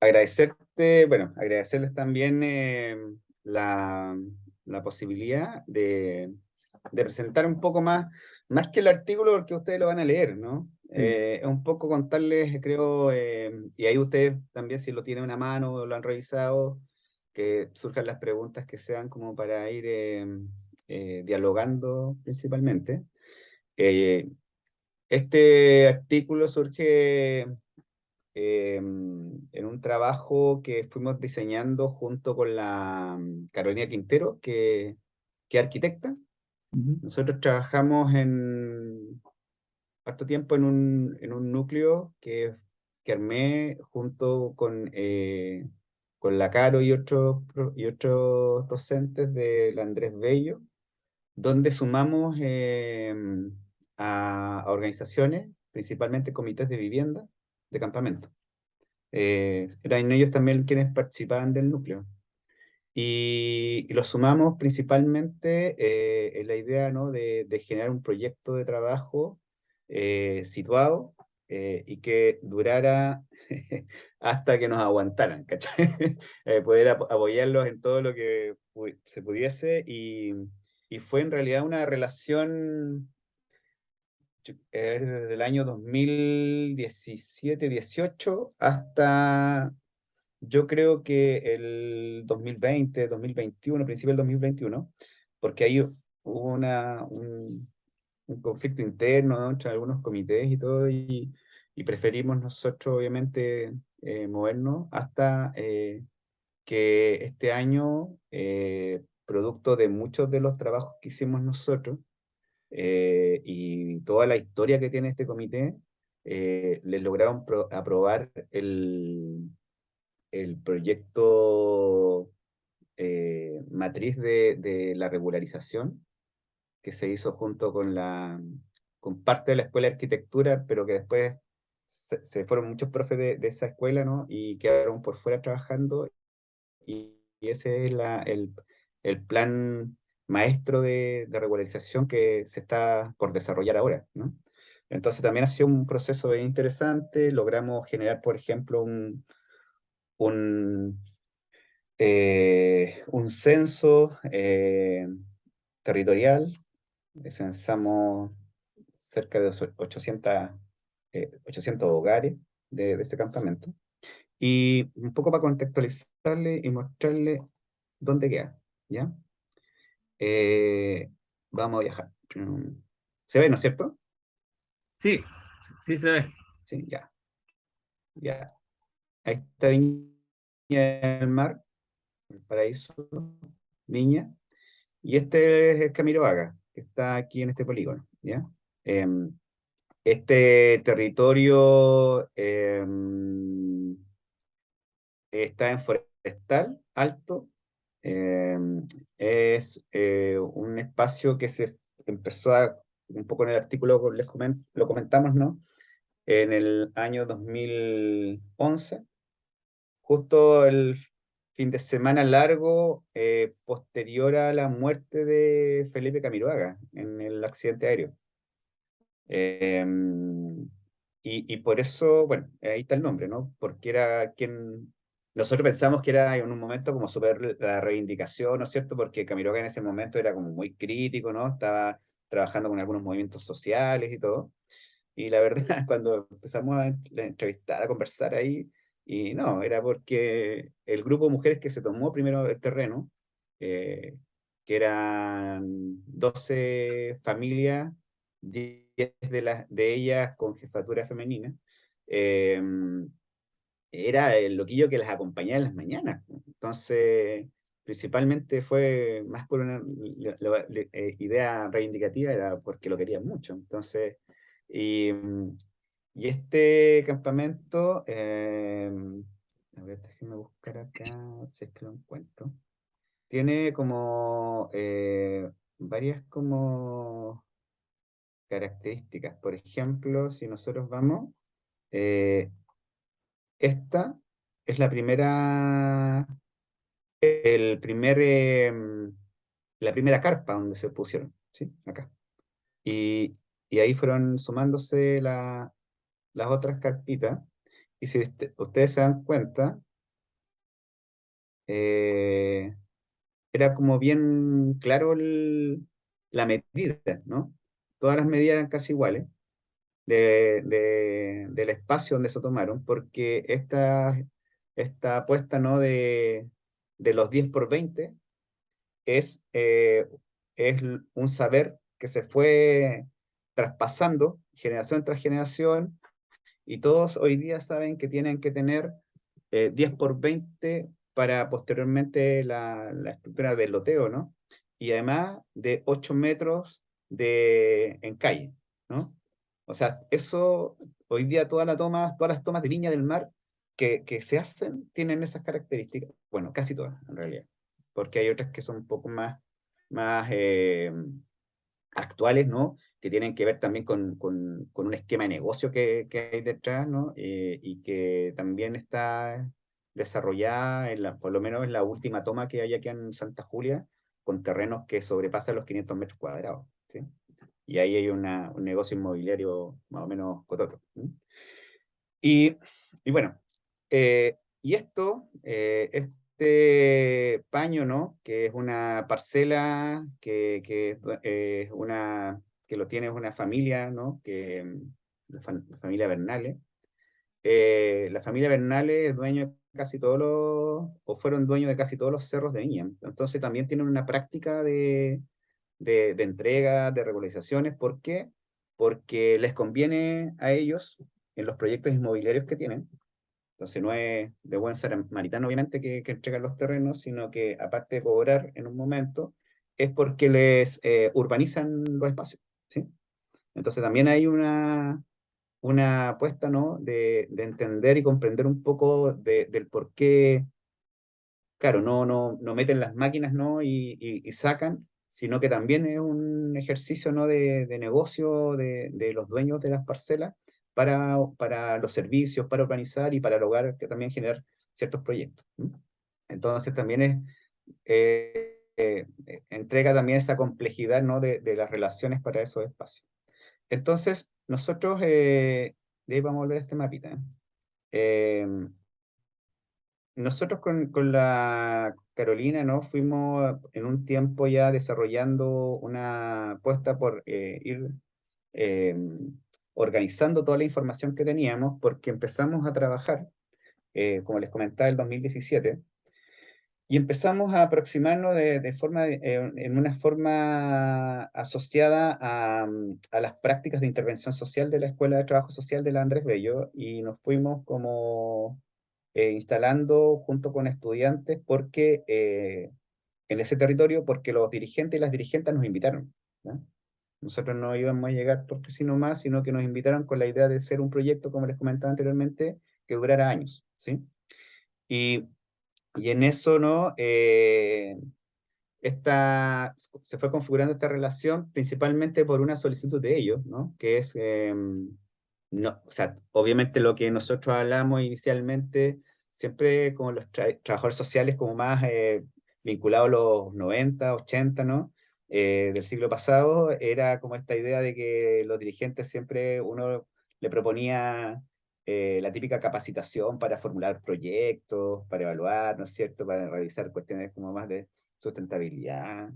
agradecerte, bueno, agradecerles también la, la posibilidad de presentar un poco más que el artículo, porque ustedes lo van a leer, ¿no? Sí. Es un poco contarles, creo, y ahí ustedes también, si lo tienen a mano o lo han revisado, que surjan las preguntas que sean como para ir dialogando principalmente. Eh, este artículo surge en un trabajo que fuimos diseñando junto con la Carolina Quintero, que es arquitecta. Ujú. Nosotros trabajamos en harto tiempo en un núcleo que armé junto con la Caro y otros docentes del Andrés Bello, donde sumamos a organizaciones, principalmente comités de vivienda, de campamento. Eran ellos también quienes participaban del núcleo. Y lo sumamos principalmente en la idea, ¿no? de generar un proyecto de trabajo situado y que durara hasta que nos aguantaran, ¿cachai? Poder apoyarlos en todo lo que se pudiese y fue en realidad una relación desde el año 2017-18 hasta yo creo que el 2020, 2021, principio del 2021, porque ahí hubo un conflicto interno, ¿no? Entre algunos comités y todo, y preferimos nosotros, obviamente, movernos hasta que este año, producto de muchos de los trabajos que hicimos nosotros, y toda la historia que tiene este comité, les lograron aprobar el proyecto matriz de la regularización que se hizo junto con parte de la Escuela de Arquitectura, pero que después se fueron muchos profes de esa escuela, ¿no? Y quedaron por fuera trabajando, y ese es el plan maestro de regularización que se está por desarrollar ahora, ¿no? Entonces también ha sido un proceso bien interesante, logramos generar, por ejemplo, un, un censo territorial. Censamos cerca de 800 hogares de este campamento. Y un poco para contextualizarle y mostrarle dónde queda, ¿ya? Eh, Vamos a viajar. ¿Se ve, no es cierto? Sí, sí se ve. Sí, ya, ya. Ahí está Viña del Mar, el paraíso, Viña. Y este es el Camiroaga, que está aquí en este polígono, ¿ya? Em, Este territorio está en forestal alto. Es un espacio que se empezó un poco en el artículo lo comentamos, ¿no? En el año 2011, justo el fin de semana largo posterior a la muerte de Felipe Camiroaga en el accidente aéreo. Eh, y por eso, bueno, ahí está el nombre, ¿no? Porque era quien... Nosotros pensamos que era en un momento como súper la reivindicación, ¿no es cierto? Porque Camiroaga en ese momento era como muy crítico, ¿no? Estaba trabajando con algunos movimientos sociales y todo. Y la verdad, cuando empezamos a entrevistar, a conversar ahí, y no, era porque el grupo de mujeres que se tomó primero el terreno, eh, que eran 12 familias, 10 de ellas con jefatura femenina, eh, era el loquillo que las acompañaba en las mañanas. Entonces, principalmente fue más por una idea reivindicativa, era porque lo querían mucho. Entonces, y, y este campamento, a ver, déjenme buscar acá, si es que lo encuentro. Tiene como varias como características. Por ejemplo, si nosotros vamos, eh, esta es el primer, la primera carpa donde se pusieron, ¿sí? Acá. Y, y ahí fueron sumándose las otras carpitas. Y si ustedes se dan cuenta, era como bien claro la medida, ¿no? Todas las medidas eran casi iguales del espacio donde se tomaron, porque esta apuesta, ¿no? de los 10 por 20 es, es un saber que se fue traspasando generación tras generación, y todos hoy día saben que tienen que tener 10 por 20 para posteriormente la estructura del loteo, ¿no? Y además de 8 metros en calle, ¿no? O sea, eso hoy día todas las tomas de Viña del Mar que se hacen tienen esas características. Bueno, casi todas, en realidad. Porque hay otras que son un poco más actuales, ¿no? Que tienen que ver también con un esquema de negocio que hay detrás, ¿no? Y que también está desarrollada, por lo menos en la última toma que hay aquí en Santa Julia, con terrenos que sobrepasan los 500 metros cuadrados, ¿sí? Y ahí hay un negocio inmobiliario más o menos cototo. ¿Sí? Y, y bueno, y este paño, ¿no? Que es una parcela que lo tiene una familia, ¿no? La familia Bernales. La familia Bernales es dueño de casi o fueron dueños de casi todos los cerros de Viña. Entonces también tienen una práctica de entrega, de regularizaciones. ¿Por qué? Porque les conviene a ellos en los proyectos inmobiliarios que tienen. Entonces no es de buen samaritano, obviamente, que entregan los terrenos, sino que aparte de cobrar en un momento, es porque les urbanizan los espacios, ¿sí? Entonces también hay una apuesta, ¿no? de entender y comprender un poco del por qué, claro, no meten las máquinas, ¿no? y sacan, sino que también es un ejercicio, ¿no? de negocio de los dueños de las parcelas para los servicios, para organizar y para lograr que también generar ciertos proyectos. ¿Mm? Entonces también entrega también esa complejidad, ¿no? de las relaciones para esos espacios. Entonces, nosotros, de ahí vamos a volver a este mapita. Eh, Nosotros con la Carolina, ¿no? Fuimos en un tiempo ya desarrollando una apuesta por ir eh, organizando toda la información que teníamos, porque empezamos a trabajar, como les comentaba, el 2017, y empezamos a aproximarnos en una forma asociada a las prácticas de intervención social de la Escuela de Trabajo Social de la Andrés Bello, y nos fuimos como instalando junto con estudiantes en ese territorio, porque los dirigentes y las dirigentes nos invitaron, ¿ya? Nosotros no íbamos a llegar porque sí nomás, sino que nos invitaron con la idea de hacer un proyecto, como les comentaba anteriormente, que durara años, ¿sí? Y, y en eso, ¿no? Se fue configurando esta relación principalmente por una solicitud de ellos, ¿no? Que es, no, o sea, obviamente lo que nosotros hablamos inicialmente, siempre como los trabajadores sociales como más vinculados a los 90 80, ¿no? Del siglo pasado, era como esta idea de que los dirigentes siempre uno le proponía la típica capacitación para formular proyectos, para evaluar, ¿no es cierto?, para revisar cuestiones como más de sustentabilidad.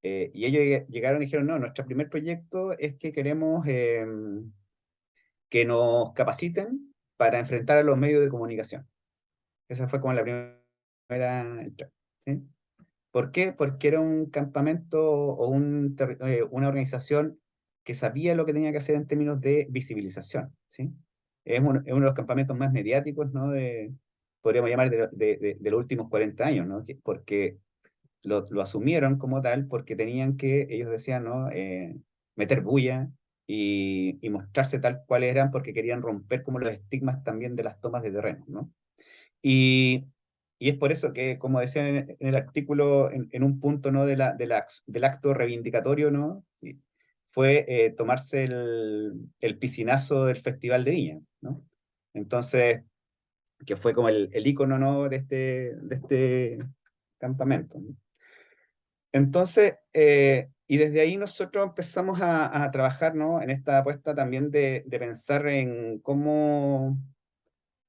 Y ellos llegaron y dijeron, no, nuestro primer proyecto es que queremos que nos capaciten para enfrentar a los medios de comunicación. Esa fue como la primera entrada, ¿sí? ¿Por qué? Porque era un campamento o una organización que sabía lo que tenía que hacer en términos de visibilización, ¿sí? Es uno de los campamentos más mediáticos, ¿no? Podríamos llamar de los últimos 40 años, ¿no? Porque lo asumieron como tal porque tenían que, ellos decían, ¿no? Meter bulla y mostrarse tal cual eran, porque querían romper como los estigmas también de las tomas de terreno, ¿no? Y, y es por eso que, como decía en el artículo, en un punto, ¿no? Del acto reivindicatorio, ¿no? Fue tomarse el piscinazo del Festival de Viña, ¿no? Entonces, que fue como el ícono, ¿no? de este campamento, ¿no? Entonces, y desde ahí nosotros empezamos a trabajar, ¿no? En esta apuesta también de pensar en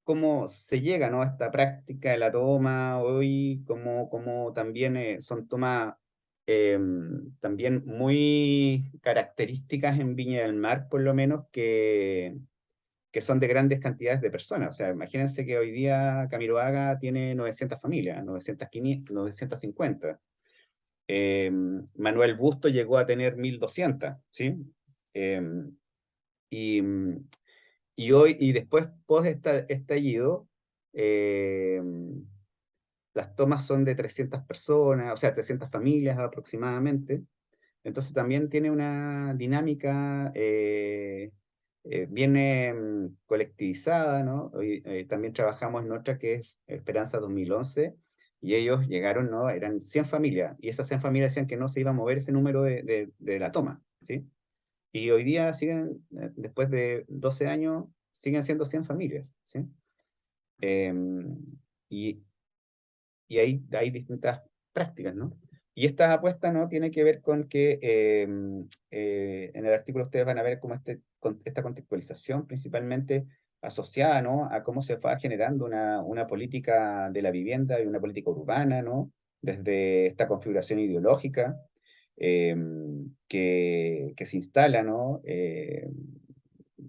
cómo se llega, ¿no?, a esta práctica de la toma hoy, cómo también son tomas también muy características en Viña del Mar, por lo menos, que son de grandes cantidades de personas. O sea, imagínense que hoy día Camiroaga tiene 900 familias, 900, 500, 950. Manuel Busto llegó a tener 1200, ¿sí? Eh, y, y después, post estallido, eh, las tomas son de 300 personas, o sea, 300 familias aproximadamente. Entonces también tiene una dinámica bien colectivizada, ¿no? Hoy, también trabajamos en otra que es Esperanza 2011, y ellos llegaron, ¿no? Eran 100 familias, y esas 100 familias decían que no se iba a mover ese número de la toma, ¿sí? Y hoy día siguen, después de 12 años, siguen siendo 100 familias, ¿sí? Em, y, y hay distintas prácticas, ¿no? Y esta apuesta, ¿no?, tiene que ver con que en el artículo ustedes van a ver cómo esta contextualización principalmente asociada, ¿no?, a cómo se va generando una política de la vivienda y una política urbana, ¿no?, desde esta configuración ideológica eh, que se instala, ¿no?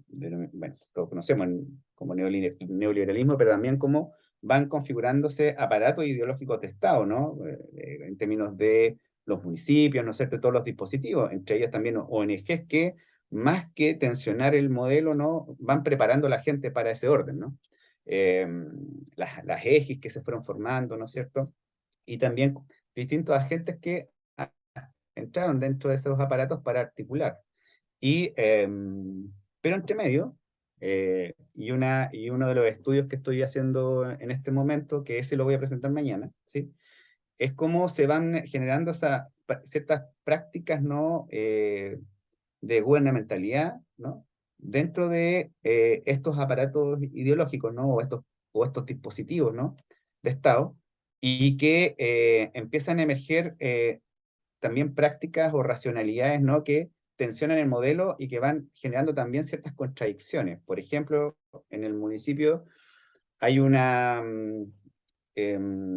Bueno, lo conocemos como neoliberalismo, pero también como van configurándose aparatos ideológicos de Estado, ¿no? En términos de los municipios, ¿no es cierto?, todos los dispositivos, entre ellas también ONGs que, más que tensionar el modelo, ¿no?, van preparando a la gente para ese orden, ¿no? Eh, las EGIs que se fueron formando, ¿no es cierto? Y también distintos agentes que entraron dentro de esos aparatos para articular. Y, pero entre medio, y uno de los estudios que estoy haciendo en este momento, que ese lo voy a presentar mañana, ¿sí?, es cómo se van generando ciertas prácticas, ¿no?, de gubernamentalidad, ¿no?, dentro de estos aparatos ideológicos, ¿no?, o estos dispositivos, ¿no?, de Estado, y que empiezan a emerger también prácticas o racionalidades, ¿no?, que tensionan el modelo y que van generando también ciertas contradicciones. Por ejemplo, en el municipio hay no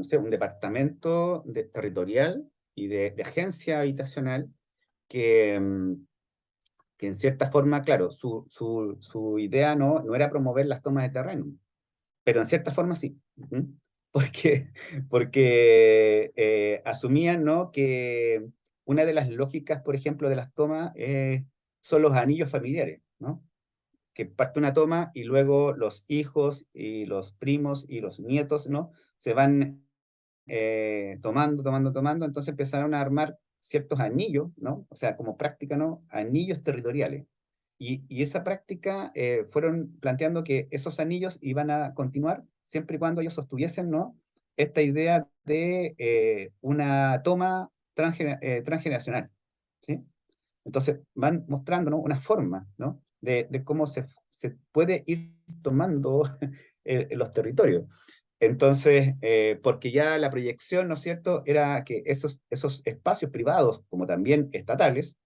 sé, un departamento territorial y de agencia habitacional que, que en cierta forma, claro, su idea no era promover las tomas de terreno, pero en cierta forma sí. ¿Mm? Porque, porque asumían, ¿no?, que una de las lógicas, por ejemplo, de las tomas son los anillos familiares, ¿no? Que parte una toma y luego los hijos y los primos y los nietos, ¿no?, se van tomando, entonces empezaron a armar ciertos anillos, ¿no? O sea, como práctica, ¿no?, anillos territoriales. Y esa práctica fueron planteando que esos anillos iban a continuar siempre y cuando ellos sostuviesen, ¿no?, esta idea de una toma transgeneracional, ¿sí? Entonces van mostrando, ¿no?, una forma, ¿no?, de cómo se puede ir tomando los territorios. Entonces, porque ya la proyección, ¿no es cierto?, era que esos espacios privados, como también estatales,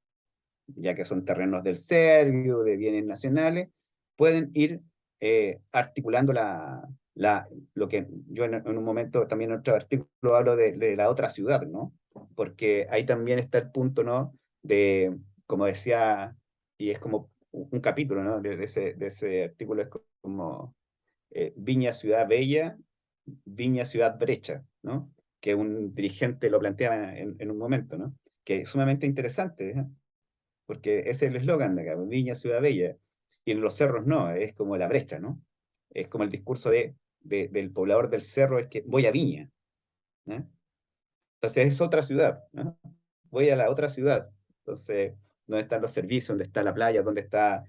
ya que son terrenos del Servio, de bienes nacionales, pueden ir articulando lo que yo en un momento, también en otro artículo, hablo de la otra ciudad, ¿no? Porque ahí también está el punto, ¿no?, de, como decía, y es como un capítulo, ¿no?, de ese artículo, es como Viña Ciudad Bella, Viña Ciudad Brecha, ¿no? Que un dirigente lo planteaba en un momento, ¿no? Que es sumamente interesante, ¿eh? Porque ese es el eslogan de acá, Viña Ciudad Bella. Y en los cerros no, es como la brecha, ¿no? Es como el discurso del poblador del cerro, es que voy a Viña, ¿no? Entonces es otra ciudad, ¿no? Voy a la otra ciudad. Entonces, ¿dónde están los servicios? ¿Dónde está la playa? ¿Dónde está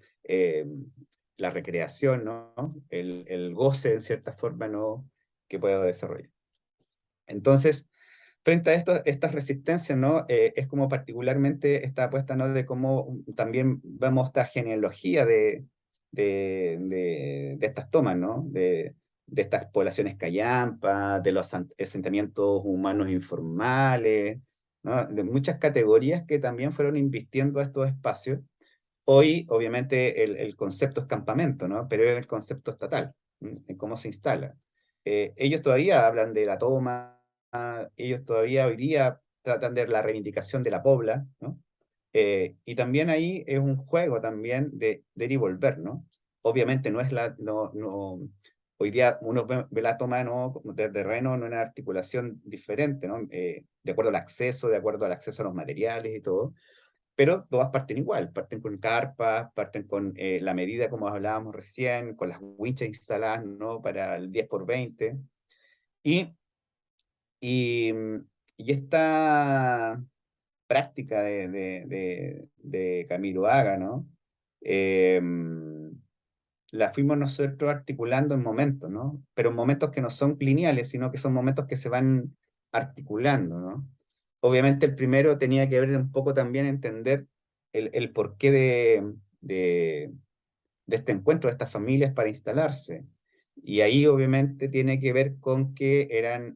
la recreación, ¿no? El goce, en cierta forma, ¿no?, que puedo desarrollar. Entonces, frente a estas resistencias, ¿no?, es como particularmente esta apuesta, ¿no?, de cómo también vemos esta genealogía de estas tomas, ¿no?, de estas poblaciones callampas, de los asentamientos humanos informales, ¿no?, de muchas categorías que también fueron invirtiendo a estos espacios. Hoy, obviamente, el concepto es campamento, ¿no?, pero es el concepto estatal. en cómo se instala. Ellos todavía hablan de la toma, ellos todavía hoy día tratan de la reivindicación de la pobla, ¿no? Y también ahí es un juego también de ir y volver, ¿no? Obviamente no es hoy día uno ve la toma, ¿no?, de terreno en una articulación diferente, ¿no? De acuerdo al acceso, de acuerdo al acceso a los materiales y todo, pero todas parten igual, parten con carpas, parten con la medida como hablábamos recién, con las winchas instaladas, ¿no?, para el 10 por 20, y, y, y esta práctica de Camilo Haga, ¿no? Eh, la fuimos nosotros articulando en momentos, ¿no? Pero en momentos que no son lineales, sino que son momentos que se van articulando, ¿no? Obviamente el primero tenía que ver un poco también entender el porqué de, de este encuentro de estas familias para instalarse. Y ahí obviamente tiene que ver con que eran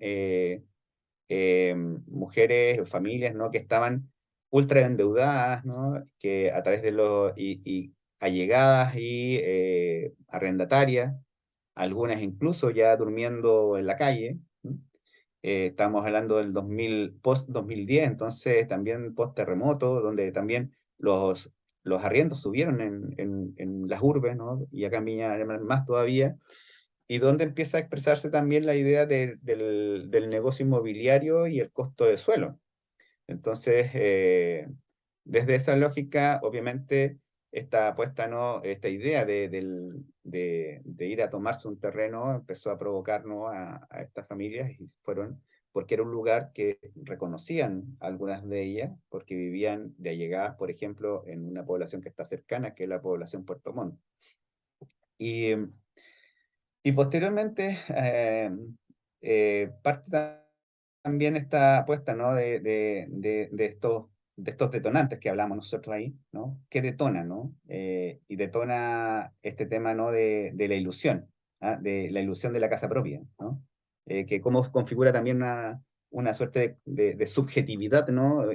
mujeres o familias, ¿no?, que estaban ultra endeudadas, ¿no?, que a través de y allegadas y arrendatarias, algunas incluso ya durmiendo en la calle, ¿no? Estamos hablando del 2000, post-2010, entonces también post-terremoto, donde también los arriendos subieron en las urbes, ¿no? Y acá en Viña del Mar más todavía, y donde empieza a expresarse también la idea del negocio inmobiliario y el costo de suelo. Entonces, desde esa lógica, obviamente, esta apuesta, ¿no?, esta idea de ir a tomarse un terreno empezó a provocar, ¿no?, a estas familias, y fueron porque era un lugar que reconocían algunas de ellas, porque vivían de allegadas, por ejemplo, en una población que está cercana, que es la población Puerto Montt. Y, y posteriormente, parte también esta apuesta, ¿no?, de estos detonantes que hablamos nosotros ahí, ¿no? ¿Qué detona, no? Y detona este tema, ¿no?, de la ilusión, ¿ah? De la ilusión de la casa propia, ¿no? Que cómo configura también una suerte de subjetividad, ¿no?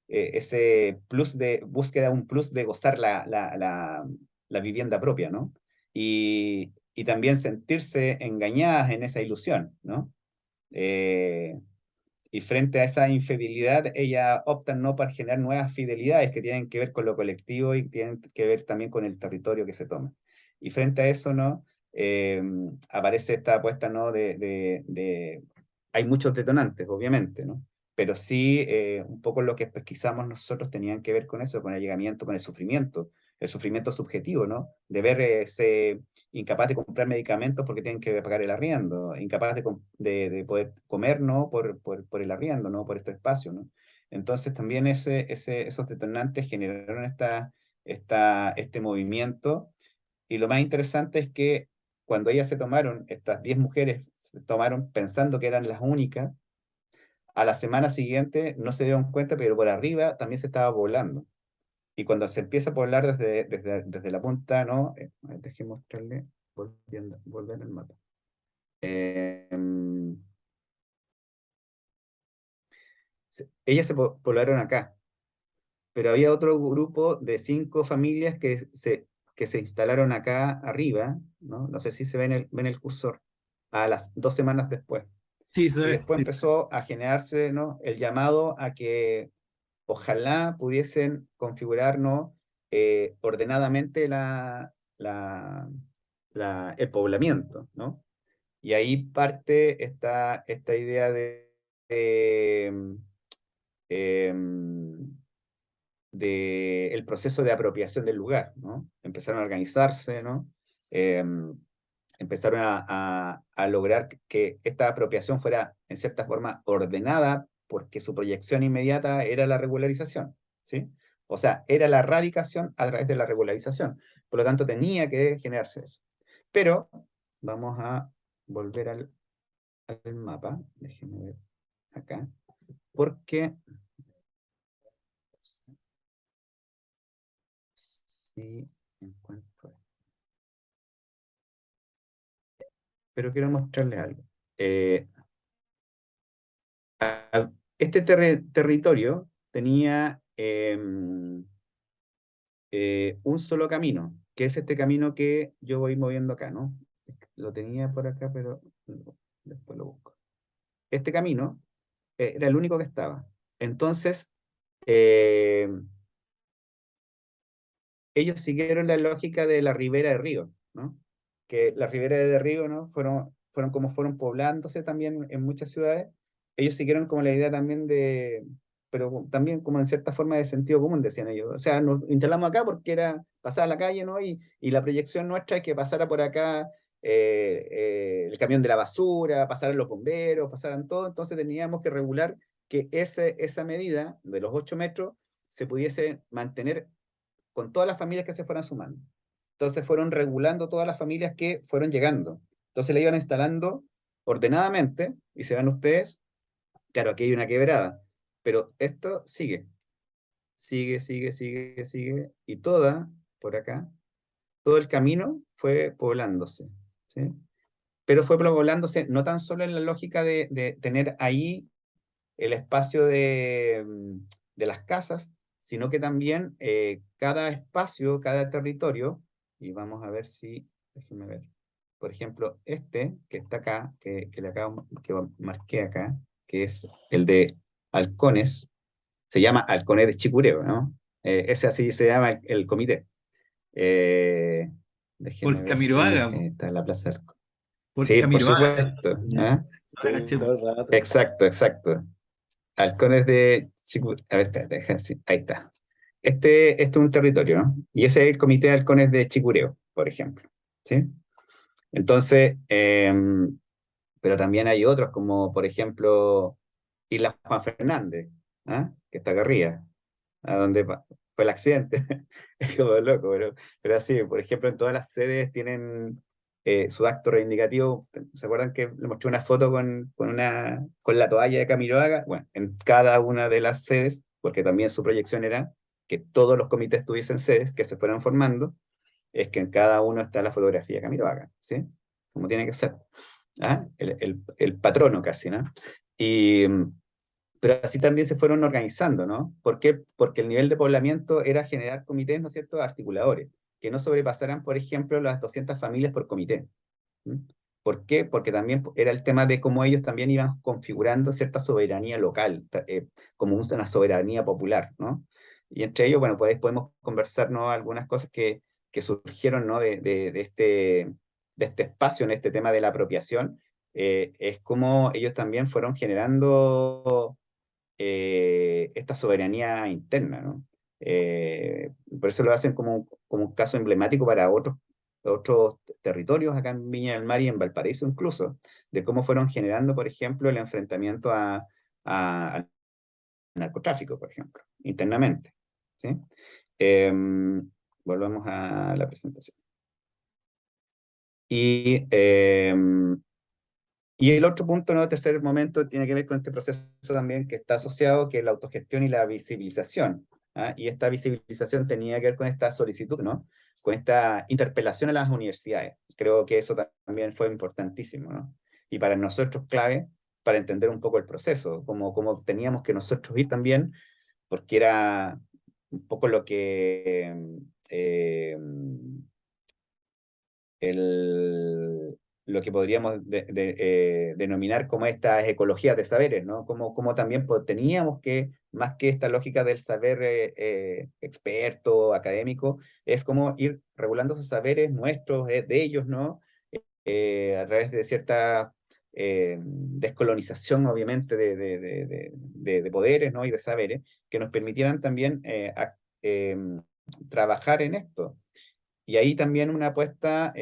Ese plus de búsqueda, un plus de gozar la vivienda propia, ¿no? Y también sentirse engañadas en esa ilusión, ¿no? Eh, y frente a esa infidelidad, ellas optan no para generar nuevas fidelidades que tienen que ver con lo colectivo y tienen que ver también con el territorio que se toma. Y frente a eso, ¿no? Eh, Aparece esta apuesta, ¿no?, hay muchos detonantes, obviamente, ¿no? Pero sí, un poco lo que pesquisamos nosotros tenían que ver con eso, con el allegamiento, con el sufrimiento subjetivo, ¿no? De verse incapaz de comprar medicamentos porque tienen que pagar el arriendo, incapaz de poder comer, ¿no?, por el arriendo, ¿no?, por este espacio, ¿no? Entonces también esos detonantes generaron este movimiento, y lo más interesante es que cuando ellas se tomaron, estas 10 mujeres se tomaron pensando que eran las únicas, a la semana siguiente no se dieron cuenta, pero por arriba también se estaba poblando. Y cuando se empieza a poblar desde la punta, ¿no? Déjeme mostrarle, volver al mapa. Em, Ellas se poblaron acá, pero había otro grupo de 5 familias que se instalaron acá arriba, ¿no? No sé si se ven el cursor, a las 2 semanas después. Sí, se Y ve. después Sí. empezó a generarse, ¿no?, el llamado a que ojalá pudiesen configurar, ¿no?, ordenadamente el poblamiento, ¿no? Y ahí parte esta idea em, el proceso de apropiación del lugar, ¿no? Empezaron a organizarse, ¿no? Empezaron a lograr que esta apropiación fuera, en cierta forma, ordenada, porque su proyección inmediata era la regularización, ¿sí? O sea, era la radicación a través de la regularización. Por lo tanto, tenía que generarse eso. Pero vamos a volver al mapa. Déjenme ver acá. Porque si encuentro. Pero quiero mostrarles algo. Eh, este territorio tenía un solo camino, que es este camino que yo voy moviendo acá, ¿no? lo tenía por acá, pero después lo busco. Este camino era el único que estaba. Entonces, eh, ellos siguieron la lógica de la ribera de río, ¿no? Que la ribera de río, ¿no? Fueron como fueron poblándose también en muchas ciudades. Ellos siguieron como la idea también de, pero también como en cierta forma de sentido común, decían ellos. O sea, nos instalamos acá porque era pasar a la calle, ¿no? Y la proyección nuestra es que pasara por acá el camión de la basura, pasaran los bomberos, pasaran todo. Entonces teníamos que regular que esa medida de los 8 metros se pudiese mantener con todas las familias que se fueran sumando. Entonces fueron regulando todas las familias que fueron llegando. Entonces le iban instalando ordenadamente, y se ven ustedes, claro, aquí hay una quebrada, pero esto sigue, y toda, por acá, todo el camino fue poblándose, ¿sí? Pero fue poblándose no tan solo en la lógica de tener ahí el espacio de las casas, sino que también cada espacio, cada territorio, y vamos a ver si, déjenme ver, por ejemplo, este que está acá, que le acabo, que marqué acá, que es el de Halcones, se llama Halcones de Chicureo, ¿no? Ese así se llama el comité. Eh, Déjenme Por ver si Camiroaga, está en la Plaza del... por Sí, por Camiroaga, ¿cierto? supuesto. Ya. ¿Ah? Ahora Sí, caché, todo po. el rato. Exacto, exacto. Halcones de A ver, espérate, ahí está. Este es un territorio, ¿no? Y ese es el Comité de Halcones de Chicureo, por ejemplo. ¿Sí? Entonces, pero también hay otros, como por ejemplo Isla Juan Fernández, ¿ah? Que está acá arriba, a donde fue el accidente. Es como loco, pero así, por ejemplo, en todas las sedes tienen su acto reivindicativo. ¿Se acuerdan que le mostré una foto con la toalla de Camiroaga? Bueno, en cada una de las sedes, porque también su proyección era que todos los comités tuviesen sedes que se fueran formando, es que en cada uno está la fotografía de Camiroaga, ¿sí? Como tiene que ser. ¿Ah? El patrono casi, ¿no? Y, pero así también se fueron organizando, ¿no? ¿Por qué? Porque el nivel de poblamiento era generar comités, ¿no es cierto?, articuladores, que no sobrepasaran, por ejemplo, las 200 familias por comité. ¿Mm? ¿Por qué? Porque también era el tema de cómo ellos también iban configurando cierta soberanía local, como una soberanía popular, ¿no? Y entre ellos, bueno, pues podemos conversar, ¿no?, algunas cosas que surgieron, ¿no?, de este espacio en este tema de la apropiación. Es como ellos también fueron generando esta soberanía interna, ¿no? Por eso lo hacen como un caso emblemático para otros territorios acá en Viña del Mar y en Valparaíso incluso, de cómo fueron generando, por ejemplo, el enfrentamiento al narcotráfico, por ejemplo, internamente, ¿sí? Volvemos a la presentación. Y el otro punto, ¿no? Tercer momento, tiene que ver con este proceso también que está asociado, que es la autogestión y la visibilización. ¿Ah? Y esta visibilización tenía que ver con esta solicitud, ¿no? Con esta interpelación a las universidades. Creo que eso también fue importantísimo, ¿no? Y para nosotros clave para entender un poco el proceso, cómo teníamos que nosotros ir también, porque era un poco lo que lo que podríamos denominar como estas ecologías de saberes, ¿no? Como también teníamos que, más que esta lógica del saber experto, académico, es como ir regulando esos saberes nuestros, de ellos, ¿no? A través de cierta descolonización, obviamente, de poderes, ¿no? Y de saberes, que nos permitieran también trabajar en esto. Y ahí también una apuesta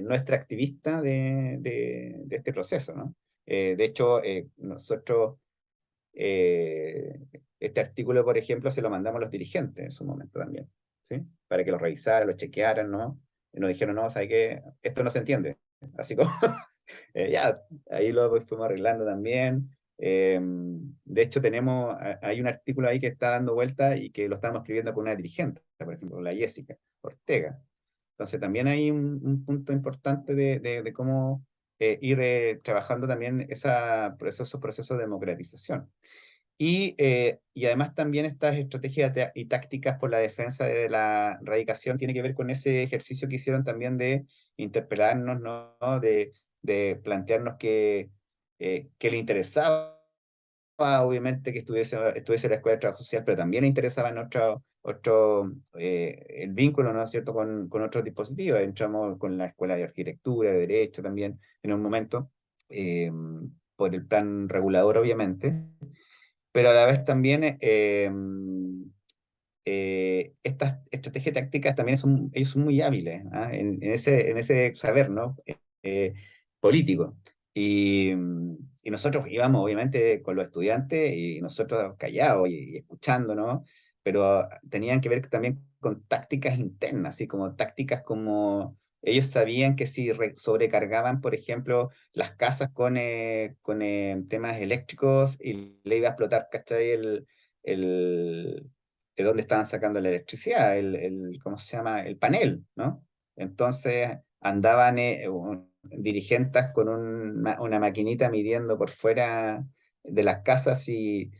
nuestra activista de este proceso, ¿no? De hecho, nosotros, este artículo, por ejemplo, se lo mandamos a los dirigentes en su momento también, ¿sí? Para que lo revisaran, lo chequearan, ¿no? Y nos dijeron, no, ¿sabes qué? Esto no se entiende. Así como, ya, ahí lo fuimos arreglando también. De hecho, hay un artículo ahí que está dando vuelta y que lo estamos escribiendo con una dirigente, por ejemplo, la Jessica Ortega. Entonces también hay un punto importante de cómo ir trabajando también esos procesos de democratización. Y además también estas estrategias y tácticas por la defensa de la radicación tiene que ver con ese ejercicio que hicieron también de interpelarnos, ¿no? De plantearnos que le interesaba obviamente que estuviese la Escuela de Trabajo Social, pero también le interesaba en el vínculo, ¿no es cierto?, con otros dispositivos. Entramos con la Escuela de Arquitectura, de Derecho también en un momento, eh, por el plan regulador, obviamente, pero a la vez también estas estrategias tácticas también ellos son muy hábiles, ¿ah? En ese saber, ¿no? Eh, político. Y nosotros íbamos, obviamente, con los estudiantes y nosotros callados y escuchando, ¿no? Pero tenían que ver también con tácticas internas, así como tácticas como ellos sabían que si sobrecargaban, por ejemplo, las casas con temas eléctricos y le iba a explotar, ¿cachai? El, de dónde estaban sacando la electricidad, ¿cómo se llama? El panel, ¿no? Entonces andaban dirigentes con una maquinita midiendo por fuera de las casas y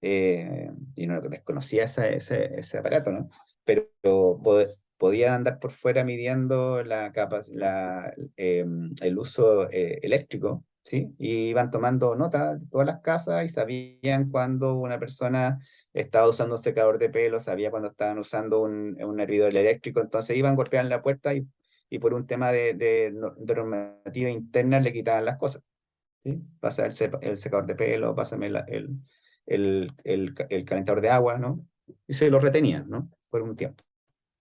no desconocía ese aparato, ¿no? Pero podían andar por fuera midiendo el uso eléctrico, ¿sí? Y iban tomando nota de todas las casas y sabían cuando una persona estaba usando un secador de pelo, sabía cuando estaban usando un hervidor eléctrico, entonces iban, golpeaban la puerta y por un tema de normativa interna le quitaban las cosas, ¿sí? Pasa el secador de pelo, pásame el calentador de agua, ¿no? Y se lo retenían, ¿no? Por un tiempo.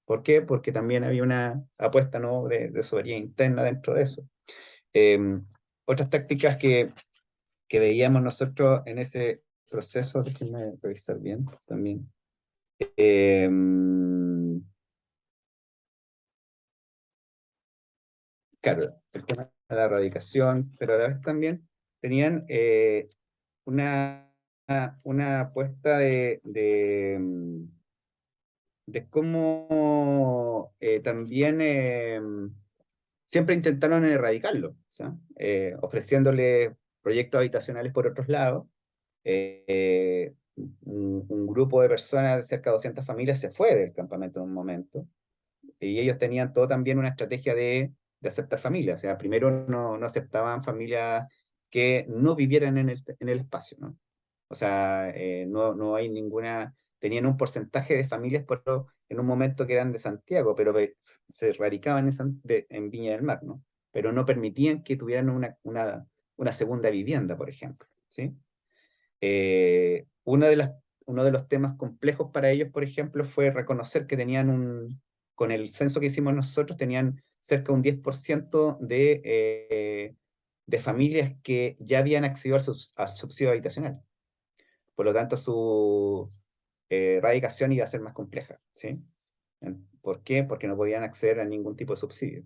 ¿Por qué? Porque también había una apuesta, ¿no?, de soberanía interna dentro de eso. Eh, Otras tácticas que veíamos nosotros en ese proceso, déjenme revisar bien también. Eh, claro, el tema de la erradicación, pero a la vez también tenían una, una apuesta de cómo también siempre intentaron erradicarlo, ¿sí? Ofreciéndole proyectos habitacionales por otros lados. Un grupo de personas, de cerca de 200 familias, se fue del campamento en un momento y ellos tenían todo también una estrategia de aceptar familias. O sea, primero no aceptaban familias que no vivieran en el espacio, ¿no? O sea, no hay ninguna, tenían un porcentaje de familias en un momento que eran de Santiago, pero se radicaban en Viña del Mar, ¿no? Pero no permitían que tuvieran una segunda vivienda, por ejemplo, ¿sí? Uno de los temas complejos para ellos, por ejemplo, fue reconocer que con el censo que hicimos nosotros, tenían cerca de un 10% de familias que ya habían accedido al subsidio habitacional. Por lo tanto, su radicación iba a ser más compleja, ¿sí? ¿Por qué? Porque no podían acceder a ningún tipo de subsidio.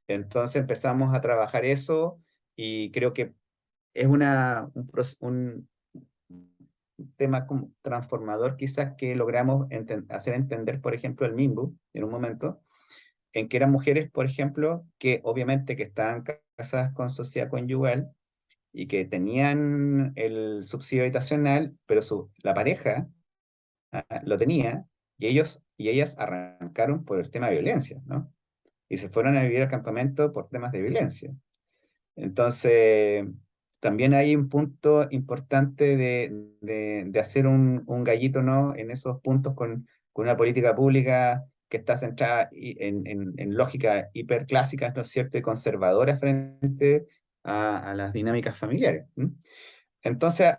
Entonces empezamos a trabajar eso y creo que es un tema como transformador quizás que logramos hacer entender, por ejemplo, el Minbu en un momento, en que eran mujeres, por ejemplo, que obviamente que estaban casadas con sociedad conyugal y que tenían el subsidio habitacional, pero la pareja lo tenía y ellas arrancaron por el tema de violencia, ¿no? Y se fueron a vivir al campamento por temas de violencia. Entonces, también hay un punto importante de hacer un gallito, ¿no?, en esos puntos con una política pública que está centrada en lógicas hiperclásicas, ¿no es cierto?, y conservadoras frente a las dinámicas familiares. ¿M? Entonces,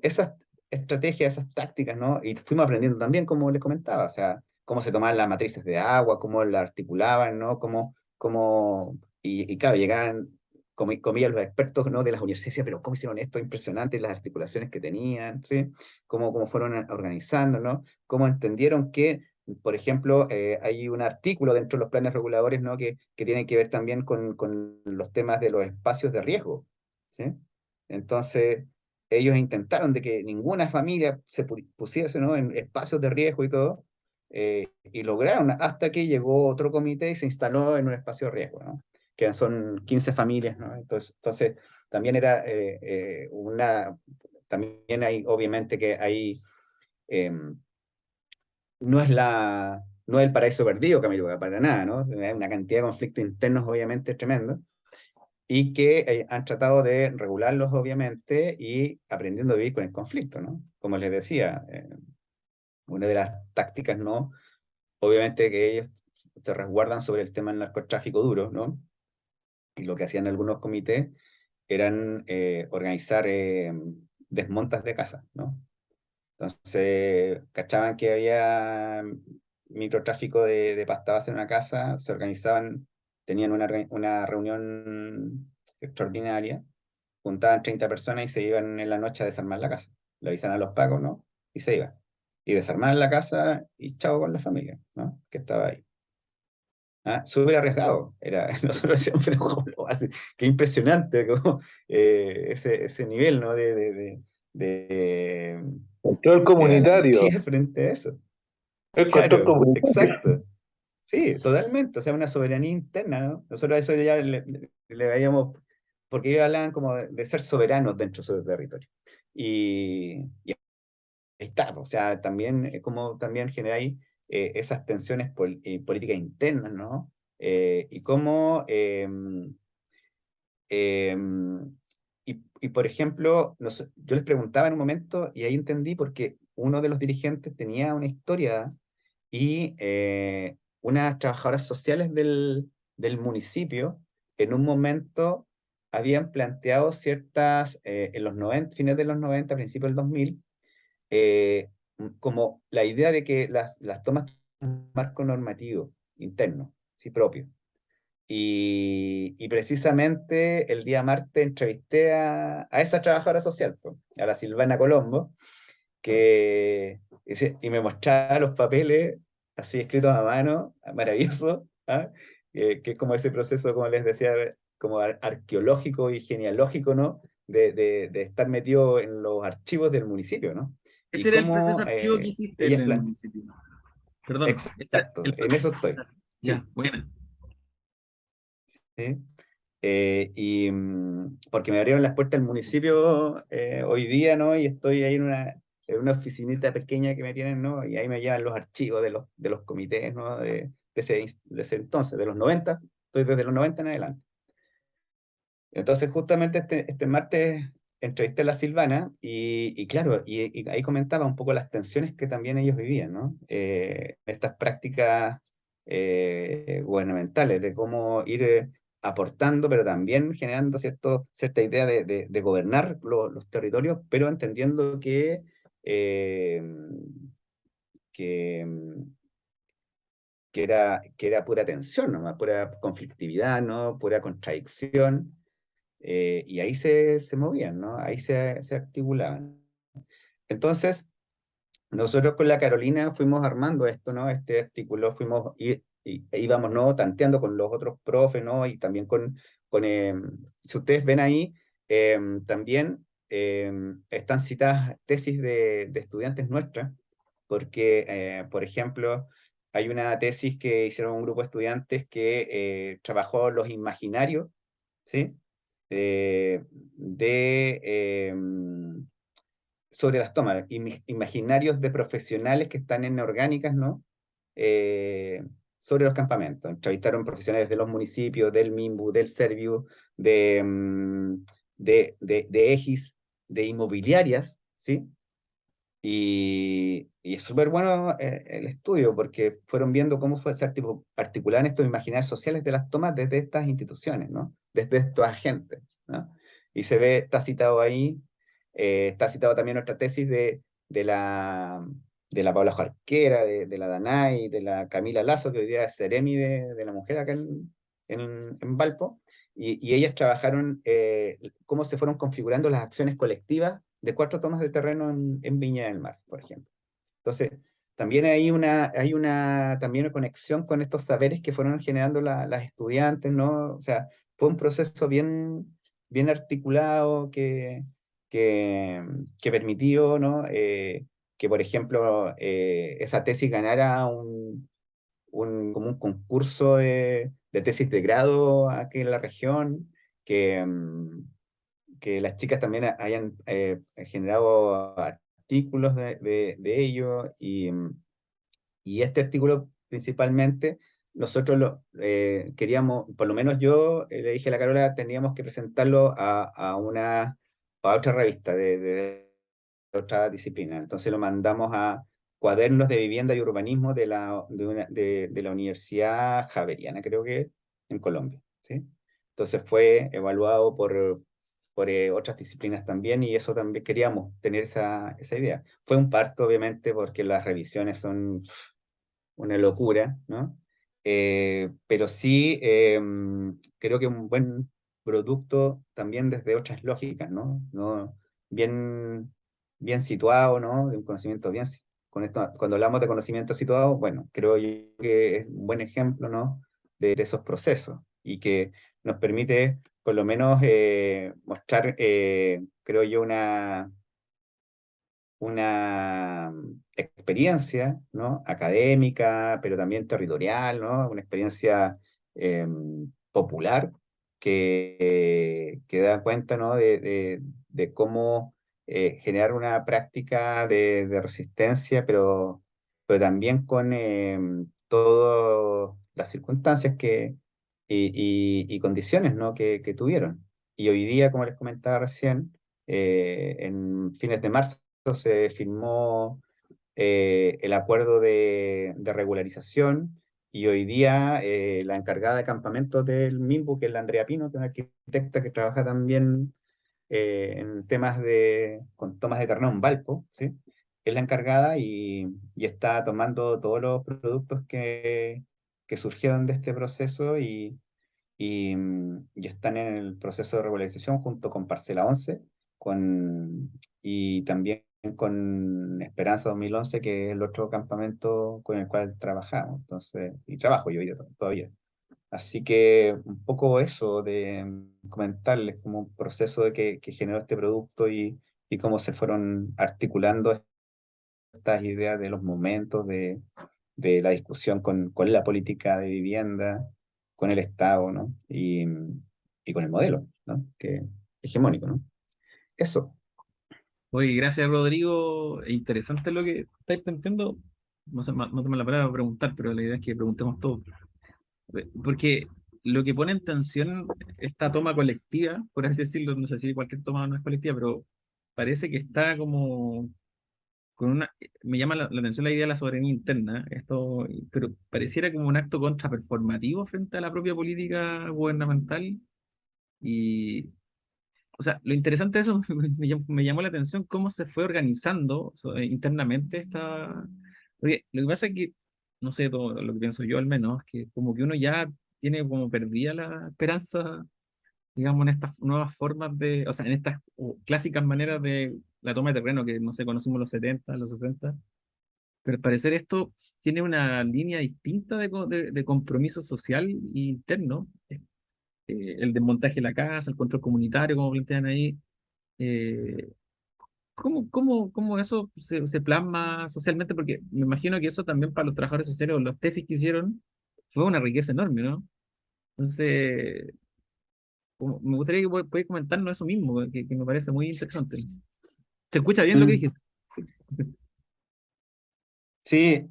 esas estrategias, esas tácticas, ¿no? Y fuimos aprendiendo también, como les comentaba, o sea, cómo se tomaban las matrices de agua, cómo la articulaban, ¿no? Y claro, llegaban, comillas, los expertos, ¿no?, de las universidades, decían, pero ¿cómo hicieron esto? Impresionante las articulaciones que tenían, ¿sí? Cómo fueron organizando, ¿no? Cómo entendieron que, por ejemplo, hay un artículo dentro de los planes reguladores, ¿no?, que tiene que ver también con los temas de los espacios de riesgo, ¿sí? Entonces ellos intentaron de que ninguna familia se pusiese, ¿no?, en espacios de riesgo y todo, y lograron hasta que llegó otro comité y se instaló en un espacio de riesgo, ¿no? Que son 15 familias, ¿no? Entonces también era también hay, obviamente que hay, no es no es el paraíso perdido, Camilo, para nada, ¿no? Hay una cantidad de conflictos internos, obviamente, tremendo, y que han tratado de regularlos, obviamente, y aprendiendo a vivir con el conflicto, ¿no? Como les decía, una de las tácticas, ¿no? Obviamente que ellos se resguardan sobre el tema del narcotráfico duro, ¿no? Y lo que hacían algunos comités eran organizar desmontas de casas, ¿no? Entonces, cachaban que había microtráfico de pasta base en una casa, se organizaban, tenían una reunión extraordinaria, juntaban 30 personas y se iban en la noche a desarmar la casa. Le avisan a los pagos, ¿no? Y se iban. Y desarmaban la casa y chao con la familia, ¿no? Que estaba ahí. ¿Ah? Súper arriesgado. Era, nosotros decíamos, pero ¿cómo lo hace? Qué impresionante, como, ese nivel, ¿no? De, Control de comunitario. valentía frente a eso. El control Claro, comunitario. exacto. Sí, totalmente. O sea, una soberanía interna, ¿no? Nosotros a eso ya le veíamos, porque ellos hablaban como de ser soberanos dentro de su territorio. Y ahí está, o sea, también como también generáis esas tensiones políticas internas, ¿no? Y cómo eh, y, por ejemplo, yo les preguntaba en un momento y ahí entendí porque uno de los dirigentes tenía una historia y unas trabajadoras sociales del municipio en un momento habían planteado ciertas, en los 90 fines de los 90 principios del 2000, como la idea de que las tomas un marco normativo interno, sí, propio. Y precisamente el día martes entrevisté a esa trabajadora social, po, a la Silvana Colombo, y me mostraba los papeles así escritos a mano, maravilloso, ¿ah? Que es como ese proceso, como les decía, como arqueológico y genealógico, ¿no? De estar metido en los archivos del municipio, ¿no? Y Ese era el proceso cómo archivo que hiciste en ellas el plantean. municipio. Perdón, ese era Exacto, el en eso estoy. Ya, Sí, bueno. sí. Porque me abrieron las puertas del municipio hoy día, ¿no? Y estoy ahí en una oficinita pequeña que me tienen, ¿no? Y ahí me llevan los archivos de los comités, ¿no? De ese entonces, de los 90, estoy desde los 90 en adelante. Entonces, justamente este martes entrevisté a la Silvana y claro, y ahí comentaba un poco las tensiones que también ellos vivían, ¿no? Estas prácticas gubernamentales, de cómo ir aportando, pero también generando cierta idea de gobernar los territorios, pero entendiendo eh, que, que era pura tensión, ¿no? Pura conflictividad, ¿no? Pura contradicción. Y ahí se movían, ¿no? Ahí se articulaban. Entonces, nosotros con la Carolina fuimos armando esto, ¿no? Este artículo, e íbamos, ¿no? Tanteando con los otros profes, ¿no? Y también si ustedes ven ahí, también están citadas tesis de estudiantes nuestras, porque, por ejemplo, hay una tesis que hicieron un grupo de estudiantes que trabajó los imaginarios, ¿sí? eh, de, sobre las tomas, imaginarios de profesionales que están en orgánicas, ¿no? Eh, sobre los campamentos. Entrevistaron profesionales de los municipios, del MIMBU, del Serviu, de EGIS, de inmobiliarias, ¿sí? Y es súper bueno el estudio porque fueron viendo cómo se articulaban estos imaginarios sociales de las tomas desde estas instituciones, ¿no? Desde estos agentes, ¿no? Y está citado ahí, está citado también otra tesis de la Paula Jarquera, de la Danay, de la Camila Lazo, que hoy día es Seremi de la mujer acá en Valpo, y ellas trabajaron cómo se fueron configurando las acciones colectivas de 4 tomas de terreno en Viña del Mar, por ejemplo. Entonces, también hay una también una conexión con estos saberes que fueron generando las estudiantes, ¿no? O sea, fue un proceso bien articulado que, que permitió, ¿no? Que, por ejemplo, esa tesis ganara como un concurso de tesis de grado aquí en la región, que, que las chicas también hayan generado artículos de ello, y este artículo principalmente nosotros queríamos, por lo menos yo le dije a la Carola, teníamos que presentarlo a otra revista de otra disciplina. Entonces lo mandamos a Cuadernos de Vivienda y Urbanismo de la Universidad Javeriana, creo que es, en Colombia, ¿sí? Entonces fue evaluado por otras disciplinas también, y eso también queríamos tener esa idea. Fue un parto, obviamente, porque las revisiones son una locura, ¿no? Pero sí, creo que un buen producto también desde otras lógicas, ¿no? Bien situado, ¿no? De un conocimiento con esto, cuando hablamos de conocimiento situado, bueno, creo yo que es un buen ejemplo, ¿no? De esos procesos, y que nos permite por lo menos mostrar, creo yo, una experiencia, ¿no? Académica, pero también territorial, ¿no? Una experiencia popular que da cuenta, ¿no? De cómo generar una práctica de resistencia, pero también con todas las circunstancias y condiciones, ¿no? que tuvieron. Y hoy día, como les comentaba recién, en fines de marzo se firmó el acuerdo de regularización, y hoy día la encargada de campamentos del MIMBU, que es la Andrea Pino, que es una arquitecta que trabaja también en temas con tomas de terreno en Valpo, ¿sí? Es la encargada, y está tomando todos los productos que surgieron de este proceso, y están en el proceso de regularización junto con Parcela 11 y también con Esperanza 2011, que es el otro campamento con el cual trabajamos. Entonces, y trabajo yo todavía. Así que un poco eso de comentarles como un proceso que generó este producto, y cómo se fueron articulando estas ideas de los momentos de la discusión con la política de vivienda, con el Estado, ¿no? Y con el modelo, ¿no? Que hegemónico, ¿no? Eso. Oye, gracias Rodrigo. Es interesante lo que estáis planteando. No sé, no tomo la palabra para preguntar, pero la idea es que preguntemos todo. Porque lo que pone en tensión esta toma colectiva, por así decirlo, no sé si cualquier toma no es colectiva, pero parece que está como con una... Me llama la atención la idea de la soberanía interna, esto, pero pareciera como un acto contraperformativo frente a la propia política gubernamental. Y, o sea, lo interesante de eso me llamó la atención cómo se fue organizando internamente esta... Porque lo que pasa es que, no sé, todo lo que pienso yo al menos, que como que uno ya tiene como perdida la esperanza, digamos, en estas nuevas formas de, o sea, en estas clásicas maneras de la toma de terreno que, no sé, conocimos los 70 los 60, pero al parecer esto tiene una línea distinta de compromiso social e interno, el desmontaje de la casa, el control comunitario, como plantean ahí. eh, ¿Cómo eso se plasma socialmente? Porque me imagino que eso también para los trabajadores sociales o las tesis que hicieron fue una riqueza enorme, ¿no? Entonces, me gustaría que puedas comentarnos eso mismo, que me parece muy interesante. ¿Se escucha bien lo que Mm. dijiste? Sí. Sí,